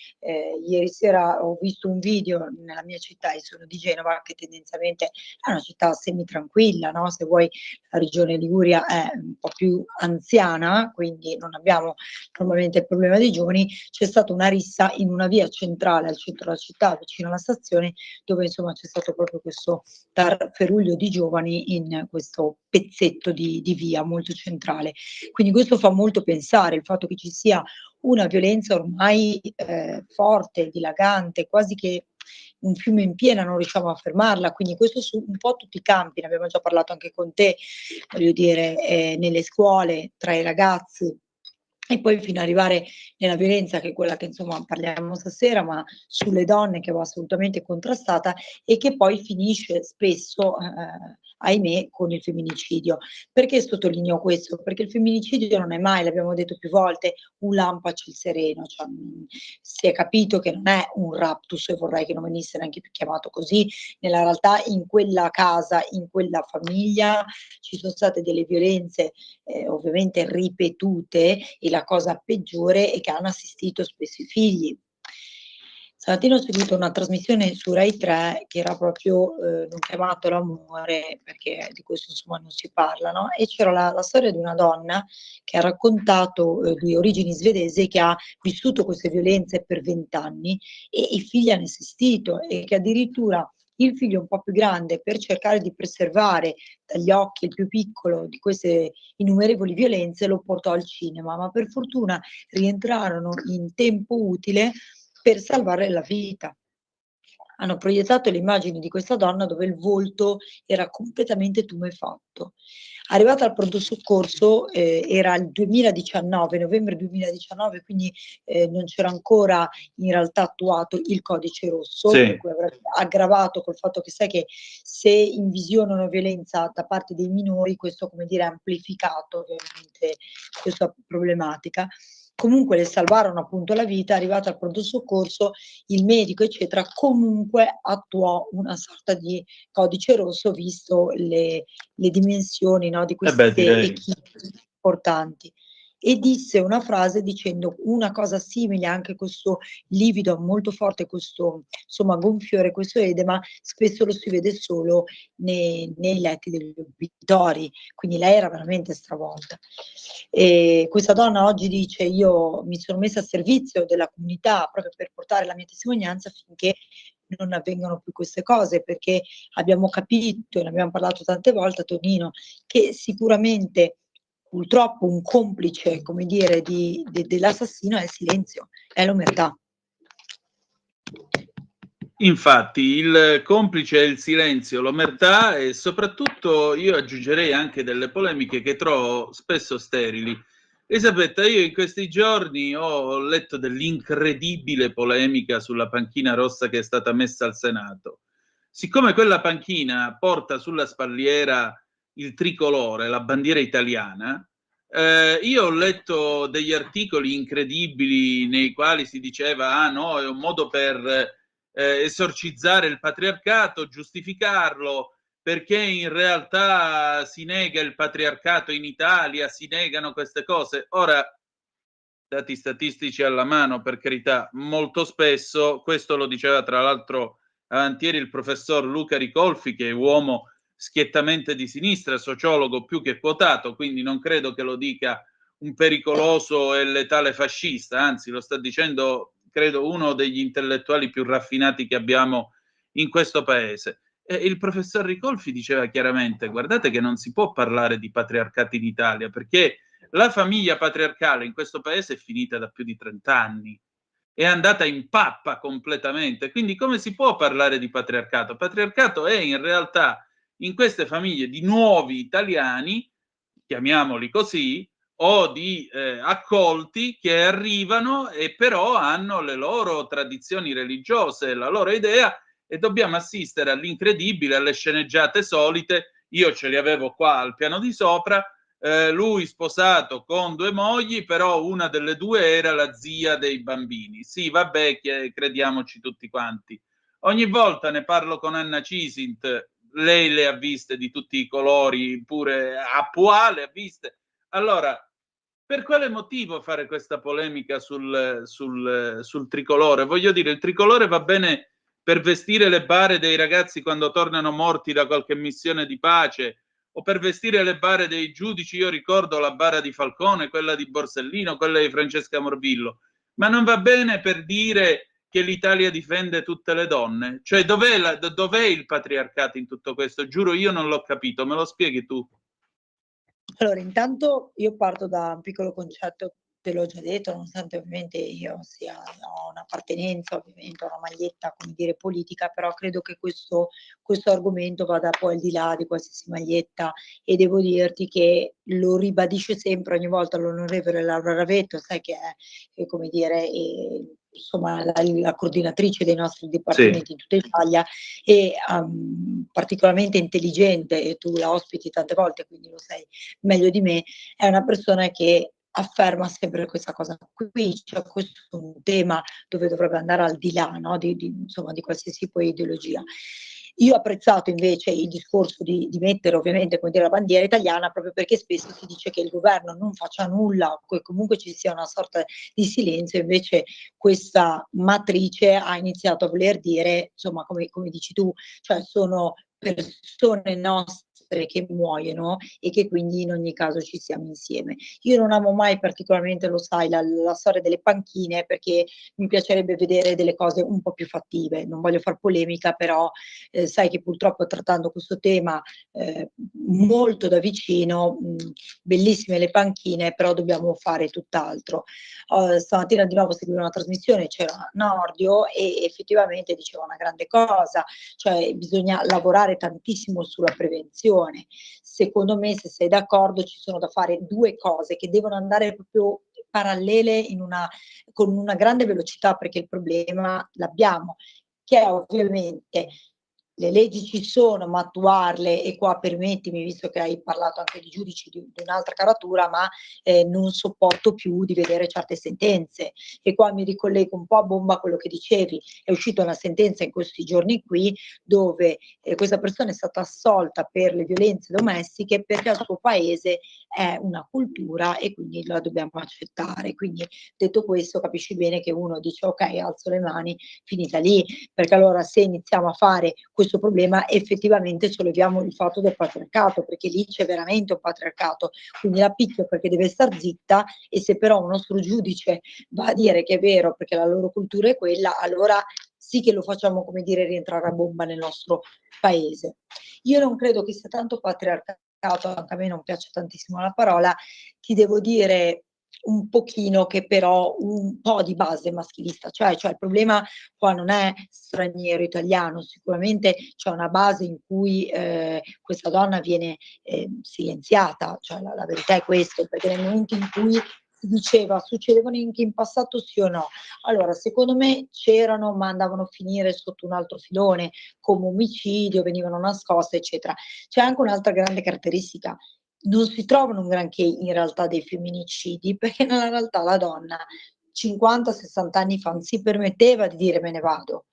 Ieri sera ho visto un video nella mia città, io sono di Genova, che tendenzialmente è una città semi-tranquilla, no? Se vuoi la regione Liguria è un po' più anziana, quindi non abbiamo normalmente il problema dei giovani. C'è stata una rissa in una via centrale al centro della città, vicino alla stazione, dove insomma c'è stato proprio questo tarferuglio di giovani in questo pezzetto di via molto centrale. Quindi questo fa molto pensare, il fatto che ci sia una violenza ormai forte, dilagante, quasi che un fiume in piena, non riusciamo a fermarla, quindi questo su un po' tutti i campi, ne abbiamo già parlato anche con te, voglio dire, nelle scuole, tra i ragazzi, e poi fino ad arrivare nella violenza, che è quella che insomma parliamo stasera, ma sulle donne, che va assolutamente contrastata e che poi finisce spesso, ahimè, con il femminicidio. Perché sottolineo questo? Perché il femminicidio non è mai, l'abbiamo detto più volte, un lampo a ciel sereno, cioè, si è capito che non è un raptus, e vorrei che non venisse neanche più chiamato così. Nella realtà in quella casa, in quella famiglia ci sono state delle violenze ovviamente ripetute, e la cosa peggiore è che hanno assistito spesso i figli. Stamattina ho seguito una trasmissione su Rai 3 che era proprio non chiamato l'amore, perché di questo insomma non si parla, no? E c'era la storia di una donna che ha raccontato di origini svedesi, che ha vissuto queste violenze per 20 anni e i figli hanno assistito, e che addirittura il figlio un po' più grande, per cercare di preservare dagli occhi il più piccolo di queste innumerevoli violenze, lo portò al cinema, ma per fortuna rientrarono in tempo utile per salvare la vita. Hanno proiettato le immagini di questa donna dove il volto era completamente tumefatto. Arrivata al pronto soccorso, era il 2019, novembre 2019, quindi non c'era ancora in realtà attuato il codice rosso, Sì. per cui avrebbe aggravato col fatto che sai che se invisionano violenza da parte dei minori, questo, come dire, ha amplificato ovviamente questa problematica. Comunque le salvarono appunto la vita. Arrivata al pronto soccorso, il medico eccetera comunque attuò una sorta di codice rosso, visto le dimensioni, no, di queste direi. equip importanti, e disse una frase dicendo una cosa simile: anche questo livido molto forte, questo insomma gonfiore, questo edema spesso lo si vede solo nei letti degli obitori, quindi lei era veramente stravolta. E questa donna oggi dice: io mi sono messa a servizio della comunità proprio per portare la mia testimonianza finché non avvengano più queste cose, perché abbiamo capito, e ne abbiamo parlato tante volte, Tonino, che sicuramente purtroppo un complice, come dire, dell'assassino è il silenzio, è l'omertà. Infatti il complice è il silenzio, l'omertà, e soprattutto io aggiungerei anche delle polemiche che trovo spesso sterili. Elisabetta, io in questi giorni ho letto dell'incredibile polemica sulla panchina rossa che è stata messa al Senato. Siccome quella panchina porta sulla spalliera il tricolore, la bandiera italiana, io ho letto degli articoli incredibili nei quali si diceva: ah no, è un modo per esorcizzare il patriarcato, giustificarlo, perché in realtà si nega il patriarcato in Italia, si negano queste cose. Ora, dati statistici alla mano, per carità, molto spesso, questo lo diceva tra l'altro avanti ieri il professor Luca Ricolfi, che è uomo schiettamente di sinistra, sociologo più che quotato, quindi non credo che lo dica un pericoloso e letale fascista, anzi lo sta dicendo, credo, uno degli intellettuali più raffinati che abbiamo in questo paese. E il professor Ricolfi diceva chiaramente: guardate che non si può parlare di patriarcato in Italia, perché la famiglia patriarcale in questo paese è finita da più di 30 anni, è andata in pappa completamente, quindi come si può parlare di patriarcato? Patriarcato è in realtà in queste famiglie di nuovi italiani, chiamiamoli così, o di accolti che arrivano e però hanno le loro tradizioni religiose, la loro idea, e dobbiamo assistere all'incredibile, alle sceneggiate solite. Io ce li avevo qua al piano di sopra, lui sposato con 2 mogli, però una delle 2 era la zia dei bambini. Sì, vabbè, crediamoci tutti quanti. Ogni volta ne parlo con Anna Cisint, lei le ha viste di tutti i colori, pure a Pua le ha viste. Allora, per quale motivo fare questa polemica sul tricolore? Voglio dire, il tricolore va bene per vestire le bare dei ragazzi quando tornano morti da qualche missione di pace, o per vestire le bare dei giudici. Io ricordo la bara di Falcone, quella di Borsellino, quella di Francesca Morvillo, ma non va bene per dire che l'Italia difende tutte le donne. Cioè, dov'è il patriarcato in tutto questo? Giuro, io non l'ho capito, me lo spieghi tu? Allora, intanto io parto da un piccolo concetto, te l'ho già detto, nonostante ovviamente io sia, ho un'appartenenza, ovviamente ho una maglietta, come dire, politica, però credo che questo argomento vada poi al di là di qualsiasi maglietta, e devo dirti che lo ribadisce sempre, ogni volta, l'onorevole Laura Ravetto, sai che è come dire, insomma la coordinatrice dei nostri dipartimenti in tutta Italia, e particolarmente intelligente, e tu la ospiti tante volte, quindi lo sai meglio di me, è una persona che afferma sempre questa cosa qui. Cioè, questo è un tema dove dovrebbe andare al di là, no? Insomma, di qualsiasi poi ideologia. Io ho apprezzato invece il discorso di mettere ovviamente, come dire, la bandiera italiana, proprio perché spesso si dice che il governo non faccia nulla, che comunque ci sia una sorta di silenzio. Invece questa matrice ha iniziato a voler dire, insomma, come dici tu, cioè sono persone nostre nostre che muoiono e che quindi in ogni caso ci siamo insieme. Io non amo mai particolarmente, lo sai, la storia delle panchine, perché mi piacerebbe vedere delle cose un po' più fattive. Non voglio far polemica, però sai che purtroppo trattando questo tema molto da vicino, bellissime le panchine, però dobbiamo fare tutt'altro. Stamattina di nuovo seguivo una trasmissione, c'era Nordio e effettivamente diceva una grande cosa, cioè bisogna lavorare tantissimo sulla prevenzione. Secondo me, se sei d'accordo, ci sono da fare due cose che devono andare proprio parallele con una grande velocità, perché il problema l'abbiamo, che è ovviamente le leggi ci sono, ma attuarle, e qua permettimi, visto che hai parlato anche di giudici di un'altra caratura, ma non sopporto più di vedere certe sentenze. E qua mi ricollego un po' a bomba a quello che dicevi. È uscita una sentenza in questi giorni qui dove questa persona è stata assolta per le violenze domestiche perché al suo paese è una cultura e quindi la dobbiamo accettare. Quindi detto questo, capisci bene che uno dice ok, alzo le mani, finita lì, perché allora se iniziamo a fare questo problema effettivamente solleviamo il fatto del patriarcato, perché lì c'è veramente un patriarcato, quindi la picchio perché deve star zitta, e se però un nostro giudice va a dire che è vero perché la loro cultura è quella, allora sì che lo facciamo, come dire, rientrare a bomba nel nostro paese. Io non credo che sia tanto patriarcato, anche a me non piace tantissimo la parola, ti devo dire un pochino che però un po' di base maschilista, cioè il problema qua non è straniero italiano, sicuramente c'è una base in cui questa donna viene silenziata, cioè la verità è questo, perché nel momento in cui si diceva succedevano anche in passato sì o no, allora secondo me c'erano ma andavano a finire sotto un altro filone come omicidio, venivano nascoste eccetera. C'è anche un'altra grande caratteristica: non si trovano un granché in realtà dei femminicidi, perché nella realtà la donna 50-60 anni fa non si permetteva di dire me ne vado.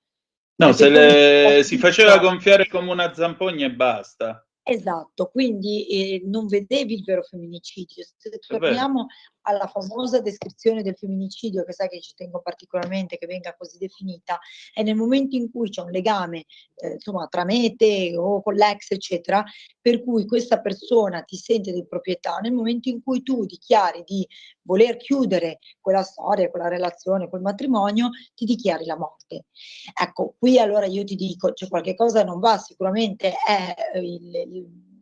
No, si faceva No. gonfiare come una zampogna e basta. Esatto, quindi non vedevi il vero femminicidio. Se È vero. torniamo alla famosa descrizione del femminicidio, che sai che ci tengo particolarmente che venga così definita, è nel momento in cui c'è un legame insomma tra me e te o con l'ex eccetera, per cui questa persona ti sente di proprietà, nel momento in cui tu dichiari di voler chiudere quella storia, quella relazione, quel matrimonio, ti dichiari la morte. Ecco, qui allora io ti dico, c'è qualche cosa non va, sicuramente è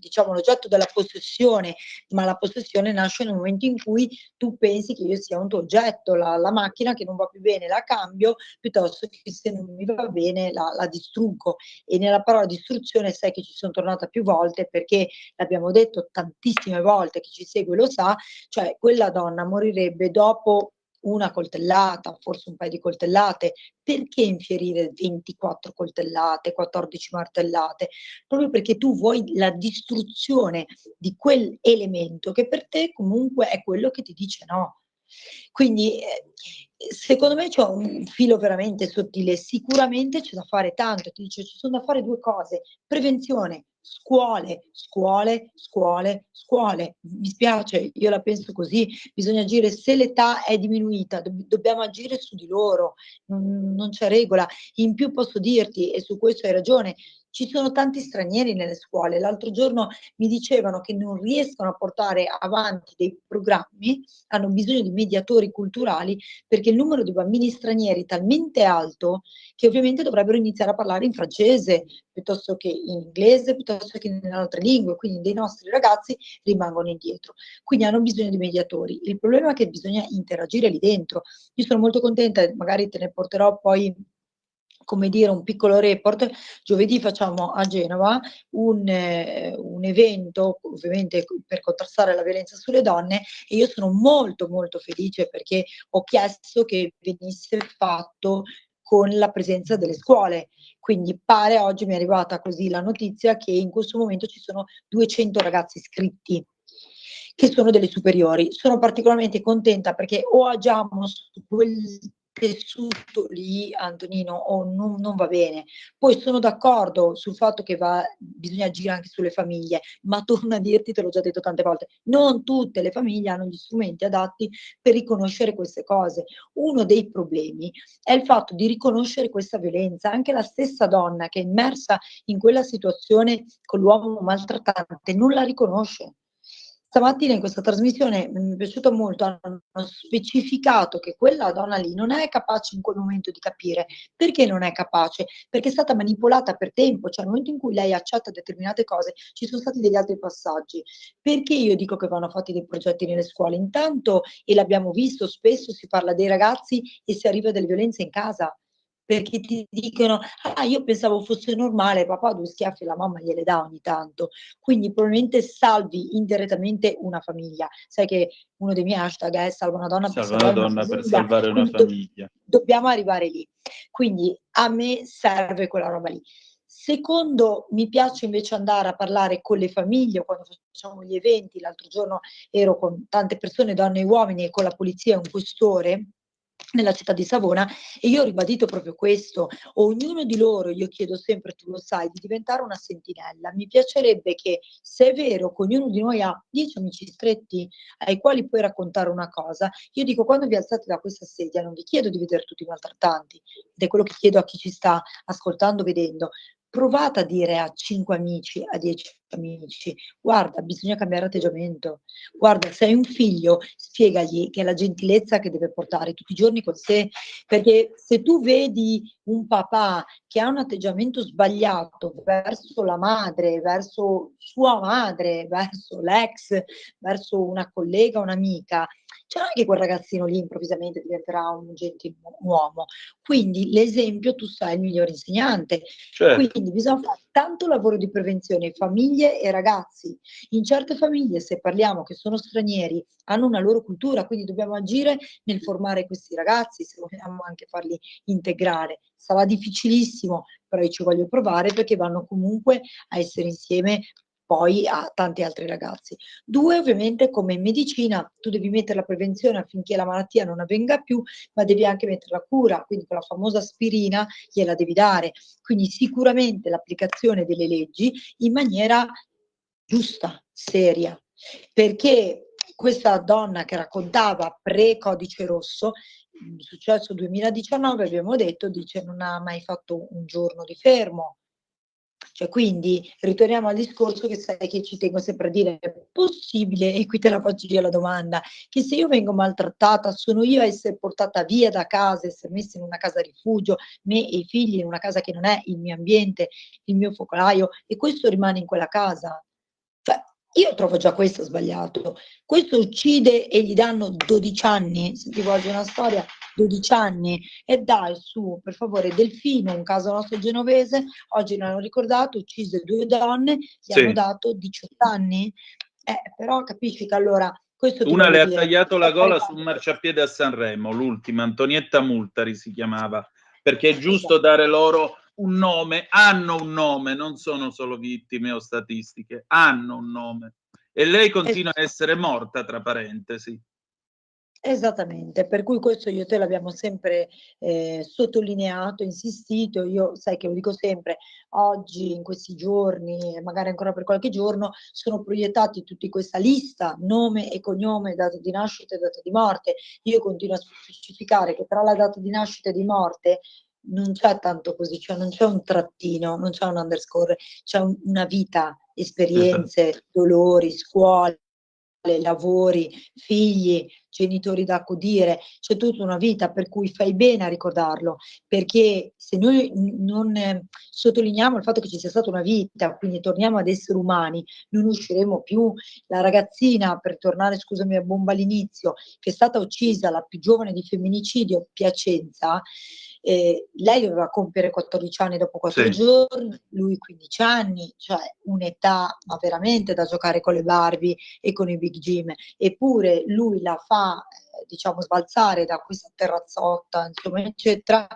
diciamo l'oggetto della possessione, ma la possessione nasce nel momento in cui tu pensi che io sia un tuo oggetto, la macchina che non va più bene la cambio, piuttosto che se non mi va bene la distruggo. E nella parola distruzione sai che ci sono tornata più volte, perché l'abbiamo detto tantissime volte, chi ci segue lo sa, cioè quella donna morirebbe dopo una coltellata, forse un paio di coltellate. Perché infierire 24 coltellate, 14 martellate? Proprio perché tu vuoi la distruzione di quell'elemento che per te comunque è quello che ti dice no. Quindi secondo me c'è un filo veramente sottile, sicuramente c'è da fare tanto, ti dice ci sono da fare due cose: prevenzione, scuole, scuole, scuole, scuole. Mi spiace, io la penso così, bisogna agire, se l'età è diminuita, dobbiamo agire su di loro, non c'è regola. In più posso dirti, e su questo hai ragione, ci sono tanti stranieri nelle scuole. L'altro giorno mi dicevano che non riescono a portare avanti dei programmi, hanno bisogno di mediatori culturali, perché il numero di bambini stranieri è talmente alto che ovviamente dovrebbero iniziare a parlare in francese piuttosto che in inglese, piuttosto che in altre lingue, quindi dei nostri ragazzi rimangono indietro. Quindi hanno bisogno di mediatori. Il problema è che bisogna interagire lì dentro. Io sono molto contenta, magari te ne porterò poi, come dire, un piccolo report. Giovedì facciamo a Genova un evento, ovviamente per contrastare la violenza sulle donne, e io sono molto molto felice perché ho chiesto che venisse fatto con la presenza delle scuole. Quindi pare, oggi mi è arrivata così la notizia, che in questo momento ci sono 200 ragazzi iscritti che sono delle superiori. Sono particolarmente contenta perché o agiamo su quel tessuto lì, Antonino, non va bene. Poi sono d'accordo sul fatto che bisogna agire anche sulle famiglie, ma torno a dirti, te l'ho già detto tante volte, non tutte le famiglie hanno gli strumenti adatti per riconoscere queste cose. Uno dei problemi è il fatto di riconoscere questa violenza. Anche la stessa donna che è immersa in quella situazione con l'uomo maltrattante non la riconosce. Stamattina in questa trasmissione mi è piaciuto molto, hanno specificato che quella donna lì non è capace in quel momento di capire. Perché non è capace? Perché è stata manipolata per tempo, cioè nel momento in cui lei accetta determinate cose ci sono stati degli altri passaggi. Perché io dico che vanno fatti dei progetti nelle scuole? Intanto, e l'abbiamo visto, spesso si parla dei ragazzi e si arriva a delle violenze in casa. Perché ti dicono, io pensavo fosse normale, papà 2 schiaffi la mamma gliele dà ogni tanto. Quindi probabilmente salvi indirettamente una famiglia. Sai che uno dei miei hashtag è salva una donna per Salva una salvare una donna per famiglia. salvare una Quindi famiglia. dobbiamo arrivare lì. Quindi a me serve quella roba lì. Secondo, mi piace invece andare a parlare con le famiglie quando facciamo gli eventi. L'altro giorno ero con tante persone, donne e uomini, e con la polizia e un questore nella città di Savona, e io ho ribadito proprio questo. Ognuno di loro, io chiedo sempre, tu lo sai, di diventare una sentinella. Mi piacerebbe che, se è vero che ognuno di noi ha 10 amici stretti ai quali puoi raccontare una cosa, io dico, quando vi alzate da questa sedia non vi chiedo di vedere tutti i maltrattanti, ed è quello che chiedo a chi ci sta ascoltando, vedendo. Provate a dire a 5 amici, a 10 amici, guarda, bisogna cambiare atteggiamento. Guarda, se hai un figlio, spiegagli che è la gentilezza che deve portare tutti i giorni con sé, perché se tu vedi un papà che ha un atteggiamento sbagliato verso la madre, verso sua madre, verso l'ex, verso una collega, un'amica, c'è anche quel ragazzino lì improvvisamente diventerà un gentiluomo. Quindi l'esempio, tu sai, è il miglior insegnante. Certo. Quindi bisogna fare tanto lavoro di prevenzione, famiglie e ragazzi. In certe famiglie, se parliamo che sono stranieri, hanno una loro cultura, quindi dobbiamo agire nel formare questi ragazzi, se vogliamo anche farli integrare. Sarà difficilissimo, però io ci voglio provare, perché vanno comunque a essere insieme poi a tanti altri ragazzi. 2, ovviamente, come in medicina, tu devi mettere la prevenzione affinché la malattia non avvenga più, ma devi anche mettere la cura, quindi quella famosa aspirina gliela devi dare. Quindi sicuramente l'applicazione delle leggi in maniera giusta, seria, perché questa donna che raccontava pre-codice rosso, successo 2019, abbiamo detto, dice non ha mai fatto un giorno di fermo. Cioè, quindi ritorniamo al discorso che sai che ci tengo sempre a dire, è possibile, e qui te la faccio io la domanda, che se io vengo maltrattata sono io a essere portata via da casa, essere messa in una casa rifugio, me e i figli in una casa che non è il mio ambiente, il mio focolaio, e questo rimane in quella casa? Cioè, io trovo già questo sbagliato. Questo uccide e gli danno 12 anni, se ti voglio una storia, 12 anni, e dai su, per favore, Delfino, un caso nostro genovese, oggi l'hanno ricordato, uccise 2 donne, gli hanno Sì. dato 18 anni. Però capisci che allora, questo ti Una voglio le ha dire. tagliato la gola su un marciapiede a Sanremo, l'ultima, Antonietta Multari si chiamava, perché è giusto dare loro un nome, hanno un nome, non sono solo vittime o statistiche, hanno un nome. E lei continua a essere morta, tra parentesi. Esattamente, per cui questo io e te l'abbiamo sempre sottolineato, insistito. Io sai che lo dico sempre, oggi, in questi giorni, e magari ancora per qualche giorno, sono proiettati tutti questa lista, nome e cognome, data di nascita e data di morte. Io continuo a specificare che tra la data di nascita e di morte non c'è tanto così, cioè non c'è un trattino, non c'è un underscore, c'è una vita, esperienze, dolori, scuole, lavori, figli, genitori da accudire, c'è tutta una vita, per cui fai bene a ricordarlo, perché se noi non sottolineiamo il fatto che ci sia stata una vita, quindi torniamo ad essere umani, non usciremo più. La ragazzina, per tornare, scusami, a bomba all'inizio, che è stata uccisa, la più giovane di femminicidio, Piacenza, lei doveva compiere 14 anni dopo 4 giorni, lui 15 anni, cioè un'età ma veramente da giocare con le Barbie e con i Big Jim, eppure lui la fa diciamo sbalzare da questa terrazzotta, insomma, eccetera.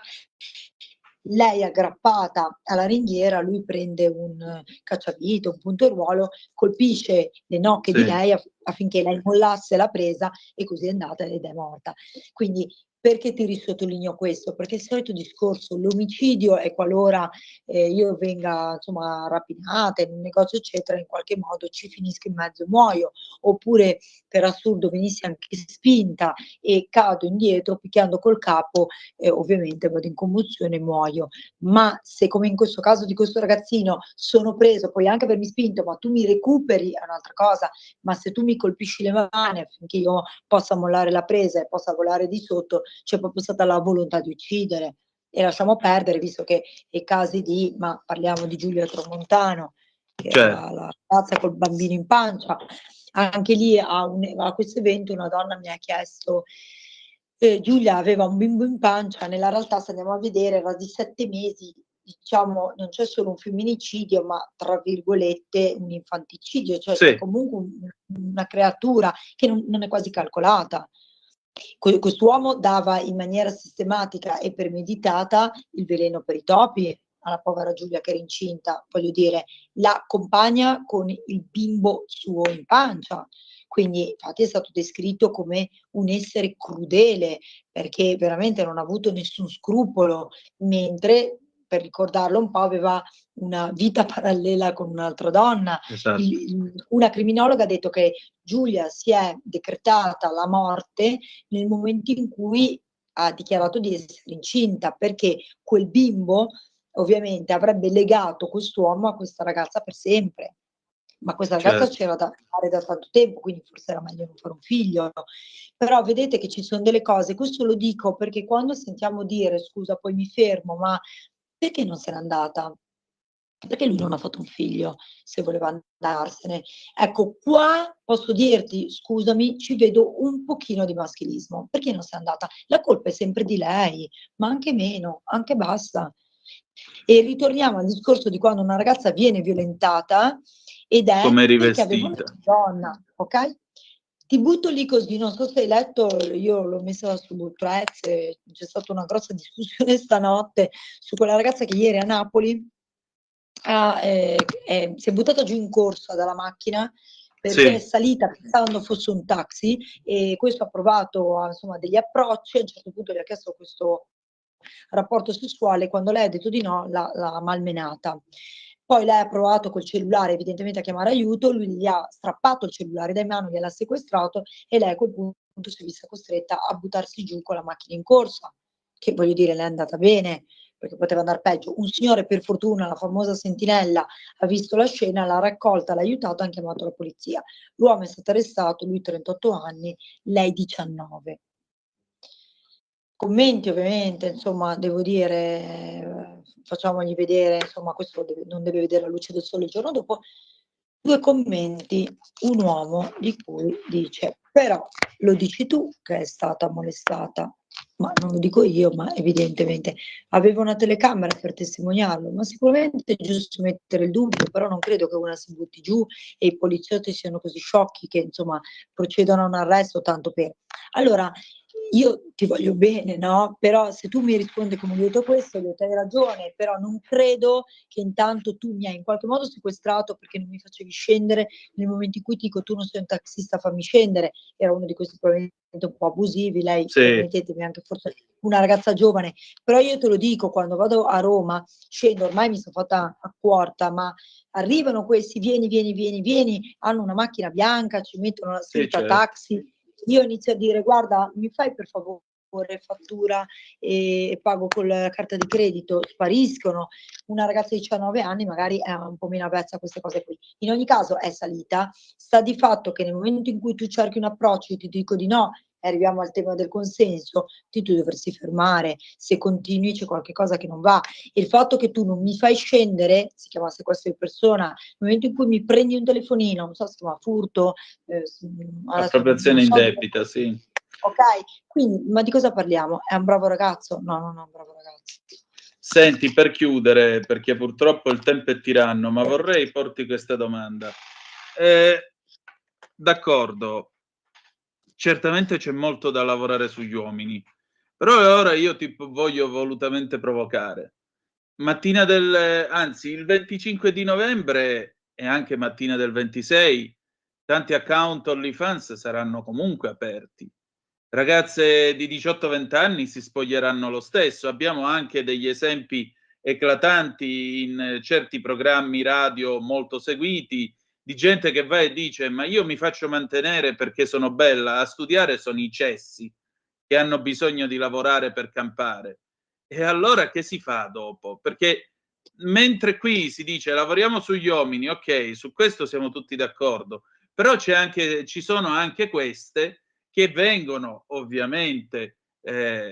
Lei aggrappata alla ringhiera, lui prende un cacciavite, un punteruolo, colpisce le nocche di lei affinché lei mollasse la presa, e così è andata ed è morta. Quindi Perché ti risottolineo questo? Perché il solito discorso, l'omicidio è qualora io venga insomma rapinata in un negozio eccetera, in qualche modo ci finisco in mezzo e muoio, oppure per assurdo venissi anche spinta e cado indietro picchiando col capo, ovviamente vado in commozione e muoio. Ma se come in questo caso di questo ragazzino sono preso, puoi anche avermi spinto, ma tu mi recuperi è un'altra cosa, ma se tu mi colpisci le mani affinché io possa mollare la presa e possa volare di sotto, c'è proprio stata la volontà di uccidere. E lasciamo perdere, visto che i casi di, ma parliamo di Giulia Tramontano, che era la ragazza col bambino in pancia, anche lì a questo evento una donna mi ha chiesto, Giulia aveva un bimbo in pancia, nella realtà se andiamo a vedere era di 7 mesi, diciamo non c'è solo un femminicidio, ma tra virgolette un infanticidio, cioè Sì. è comunque una creatura che non è quasi calcolata. Quest'uomo dava in maniera sistematica e premeditata il veleno per i topi alla povera Giulia che era incinta, voglio dire, la compagna con il bimbo suo in pancia. Quindi infatti è stato descritto come un essere crudele, perché veramente non ha avuto nessun scrupolo, mentre per ricordarlo un po' aveva una vita parallela con un'altra donna. Esatto. Una criminologa ha detto che Giulia si è decretata la morte nel momento in cui ha dichiarato di essere incinta, perché quel bimbo ovviamente avrebbe legato quest'uomo a questa ragazza per sempre. Ma questa ragazza Certo. c'era da fare da tanto tempo, quindi forse era meglio non fare un figlio. Però vedete che ci sono delle cose, questo lo dico perché quando sentiamo dire, scusa, poi mi fermo, ma perché non se n'è andata? Perché lui non ha fatto un figlio se voleva andarsene. Ecco, qua posso dirti, scusami, ci vedo un pochino di maschilismo. Perché non sei andata? La colpa è sempre di lei, ma anche meno, anche basta. E ritorniamo al discorso di quando una ragazza viene violentata ed è Come perché aveva una rivestita. donna, ok? Ti butto lì così, non so se hai letto, io l'ho messa su Threads, c'è stata una grossa discussione stanotte su quella ragazza che ieri a Napoli si è buttata giù in corsa dalla macchina perché è Sì. salita pensando fosse un taxi e questo ha provato insomma degli approcci, a un certo punto gli ha chiesto questo rapporto sessuale, quando lei ha detto di no l'ha malmenata. Poi lei ha provato col cellulare evidentemente a chiamare aiuto, lui gli ha strappato il cellulare dai mani, gliel'ha sequestrato e lei a quel punto si è vista costretta a buttarsi giù con la macchina in corsa, che voglio dire le è andata bene, perché poteva andare peggio. Un signore, per fortuna, la famosa sentinella, ha visto la scena, l'ha raccolta, l'ha aiutato, ha chiamato la polizia. L'uomo è stato arrestato, lui 38 anni, lei 19. Commenti ovviamente, insomma, devo dire, facciamogli vedere, insomma, questo non deve vedere la luce del sole il giorno dopo. 2 commenti, un uomo di cui dice: "Però lo dici tu che è stata molestata". Ma non lo dico io, ma evidentemente aveva una telecamera per testimoniarlo, ma sicuramente è giusto mettere il dubbio, però non credo che una si butti giù e i poliziotti siano così sciocchi che, insomma, procedano a un arresto tanto per. Allora, io ti voglio bene, no, però se tu mi rispondi come gli ho detto questo, gli ho detto: "Hai ragione, però non credo che intanto tu mi hai in qualche modo sequestrato perché non mi facevi scendere nel momento in cui ti dico: "Tu non sei un taxista, fammi scendere". Era uno di questi probabilmente un po' abusivi, lei Sì. permettetemi anche forse una ragazza giovane, però io te lo dico, quando vado a Roma, scendo, ormai mi son fatta accorta, ma arrivano questi: "Vieni, vieni, vieni, vieni", hanno una macchina bianca, ci mettono la Sì, scritta certo. taxi. Io inizio a dire: "Guarda, mi fai per favore fattura e pago col carta di credito?" Spariscono. Una ragazza di 19 anni magari è un po' meno avvezza a queste cose qui. In ogni caso è salita, sta di fatto che nel momento in cui tu cerchi un approccio e ti dico di no, e arriviamo al tema del consenso, tu dovresti fermare. Se continui c'è qualche cosa che non va. E il fatto che tu non mi fai scendere, si chiama sequestro di persona, nel momento in cui mi prendi un telefonino, non so, si chiama furto, adesso Appropriazione non so. indebita, sì. Okay, quindi ma di cosa parliamo? È un bravo ragazzo? No, non è un bravo ragazzo. Senti, per chiudere, perché purtroppo il tempo è tiranno, ma vorrei porti questa domanda. D'accordo, certamente c'è molto da lavorare sugli uomini, però ora io ti voglio volutamente provocare. Anzi, il 25 di novembre e anche mattina del 26, tanti account OnlyFans saranno comunque aperti. Ragazze di 18-20 anni si spoglieranno lo stesso. Abbiamo anche degli esempi eclatanti in certi programmi radio molto seguiti di gente che va e dice: ma io mi faccio mantenere perché sono bella, a studiare sono i cessi che hanno bisogno di lavorare per campare. E allora che si fa dopo? Perché mentre qui si dice lavoriamo sugli uomini, ok, su questo siamo tutti d'accordo, però ci sono anche queste che vengono ovviamente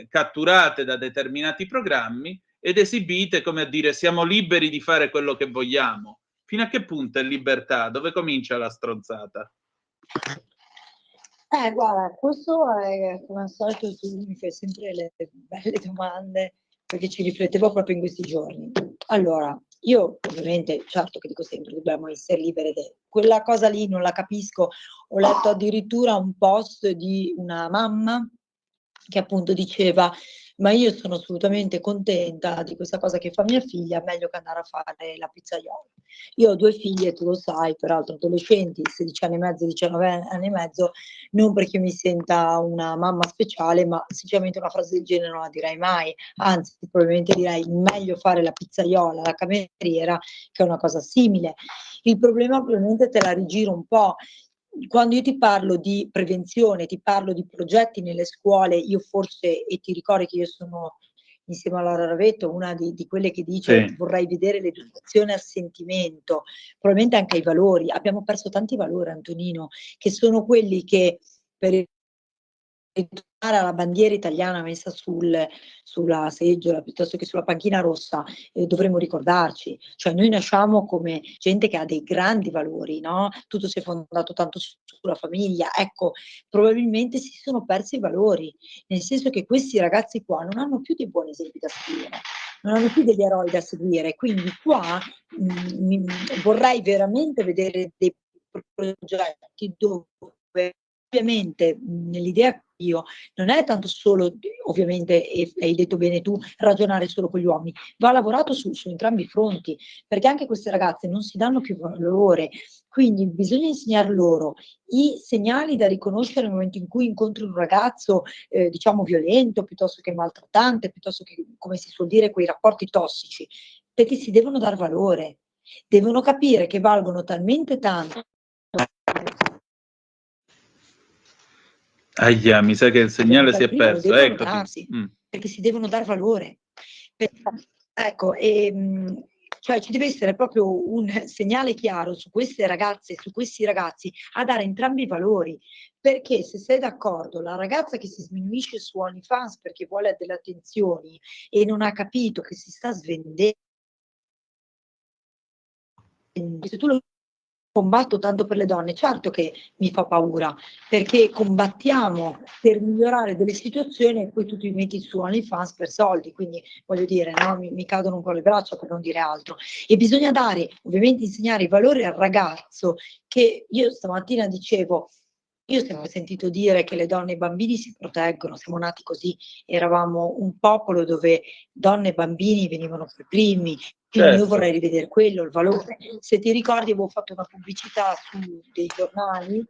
catturate da determinati programmi ed esibite come a dire siamo liberi di fare quello che vogliamo. Fino a che punto è libertà? Dove comincia la stronzata? Guarda, questo è come al solito, tu mi fai sempre le belle domande, perché ci riflettevo proprio in questi giorni. Allora, io ovviamente, certo che dico sempre, dobbiamo essere libere. Quella cosa lì non la capisco. Ho letto addirittura un post di una mamma che appunto diceva: ma io sono assolutamente contenta di questa cosa che fa mia figlia, meglio che andare a fare la pizzaiola. Io ho 2 figlie, tu lo sai, peraltro adolescenti, 16 anni e mezzo, 19 anni e mezzo, non perché mi senta una mamma speciale, ma sinceramente una frase del genere non la direi mai, anzi probabilmente direi meglio fare la pizzaiola, la cameriera, che è una cosa simile. Il problema probabilmente te la rigiro un po'. Quando io ti parlo di prevenzione, ti parlo di progetti nelle scuole, io forse, e ti ricordi che io sono insieme a Laura Ravetto una di quelle che dice Sì. vorrei vedere l'educazione al sentimento, probabilmente anche ai valori. Abbiamo perso tanti valori, Antonino, che sono quelli che per ritornare alla bandiera italiana messa sulla seggiola piuttosto che sulla panchina rossa, dovremmo ricordarci. Cioè noi nasciamo come gente che ha dei grandi valori, no? Tutto si è fondato tanto sulla famiglia. Ecco, probabilmente si sono persi i valori, nel senso che questi ragazzi qua non hanno più dei buoni esempi da seguire, non hanno più degli eroi da seguire. Quindi qua vorrei veramente vedere dei progetti dove ovviamente nell'idea io non è tanto solo, ovviamente, e hai detto bene tu, ragionare solo con gli uomini, va lavorato su entrambi i fronti, perché anche queste ragazze non si danno più valore, quindi bisogna insegnare loro i segnali da riconoscere nel momento in cui incontri un ragazzo, diciamo, violento, piuttosto che maltrattante, piuttosto che, come si suol dire, quei rapporti tossici, perché si devono dar valore, devono capire che valgono talmente tanto. Ahia, mi sa che il segnale si è perso, Darsi, perché si devono dar valore. Ecco, cioè ci deve essere proprio un segnale chiaro su queste ragazze, su questi ragazzi, a dare entrambi i valori. Perché se sei d'accordo, la ragazza che si sminuisce su OnlyFans perché vuole delle attenzioni e non ha capito che si sta svendendo, se tu lo combatto tanto per le donne, certo che mi fa paura, perché combattiamo per migliorare delle situazioni e poi tu ti metti su OnlyFans per soldi, quindi voglio dire, no, mi cadono un po' le braccia per non dire altro. E bisogna dare, ovviamente insegnare i valori al ragazzo, che io stamattina dicevo, io ho sempre sentito dire che le donne e i bambini si proteggono, siamo nati così, eravamo un popolo dove donne e bambini venivano per primi, quindi io vorrei rivedere quello, il valore. Se ti ricordi avevo fatto una pubblicità su dei giornali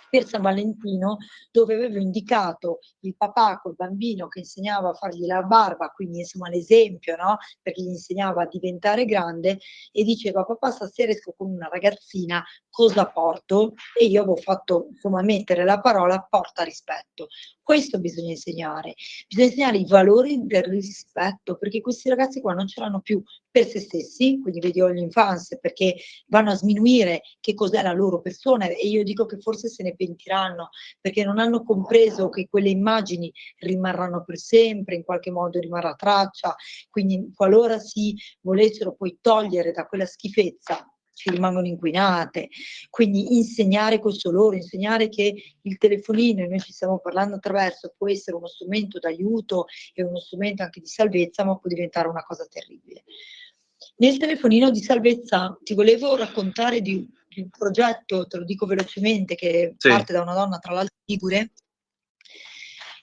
per San Valentino, dove avevo indicato il papà col bambino che insegnava a fargli la barba, quindi insomma l'esempio, no? Perché gli insegnava a diventare grande, e diceva: papà, stasera esco con una ragazzina, cosa porto? E io avevo fatto insomma mettere la parola porta rispetto. Questo bisogna insegnare i valori del rispetto, perché questi ragazzi qua non ce l'hanno più per se stessi, quindi vedi l'infanzia, perché vanno a sminuire che cos'è la loro persona, e io dico che forse se ne pentiranno, perché non hanno compreso che quelle immagini rimarranno per sempre, in qualche modo rimarrà traccia, quindi qualora si volessero poi togliere da quella schifezza, ci rimangono inquinate. Quindi insegnare questo loro, insegnare che il telefonino, e noi ci stiamo parlando attraverso, può essere uno strumento d'aiuto e uno strumento anche di salvezza, ma può diventare una cosa terribile. Nel telefonino di salvezza ti volevo raccontare di un progetto, te lo dico velocemente, che parte da una donna, tra l'altro ligure,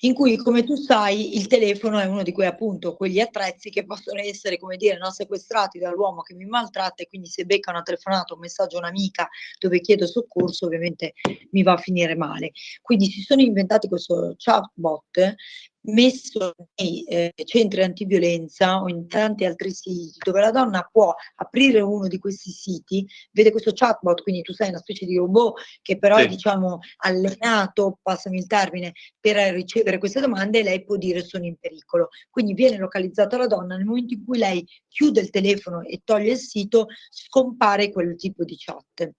in cui, come tu sai, il telefono è uno di quei, appunto, quegli attrezzi che possono essere, come dire, no, sequestrati dall'uomo che mi maltratta, e quindi se becca una telefonata, un messaggio a un'amica dove chiedo soccorso, ovviamente mi va a finire male. Quindi si sono inventati questo chatbot messo nei centri antiviolenza o in tanti altri siti, dove la donna può aprire uno di questi siti, vede questo chatbot, quindi tu sei una specie di robot che però è, diciamo, allenato, passami il termine, per ricevere queste domande, e lei può dire sono in pericolo. Quindi viene localizzata la donna, nel momento in cui lei chiude il telefono e toglie il sito, scompare quel tipo di chat.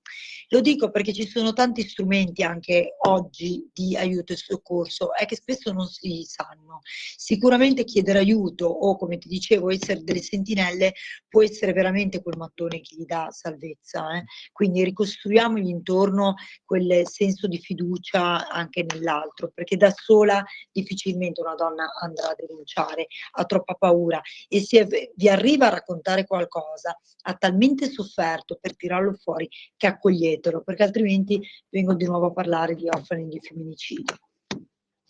Lo dico perché ci sono tanti strumenti anche oggi di aiuto e soccorso che spesso non si sanno. Sicuramente chiedere aiuto o, come ti dicevo, essere delle sentinelle può essere veramente quel mattone che gli dà salvezza. Quindi ricostruiamogli intorno quel senso di fiducia anche nell'altro, perché da sola difficilmente una donna andrà a denunciare, ha troppa paura, e se vi arriva a raccontare qualcosa, ha talmente sofferto per tirarlo fuori che accoglietelo, perché altrimenti vengo di nuovo a parlare di orfani di femminicidio.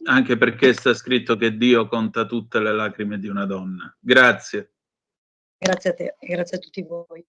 Anche perché sta scritto che Dio conta tutte le lacrime di una donna. Grazie. Grazie a te e grazie a tutti voi.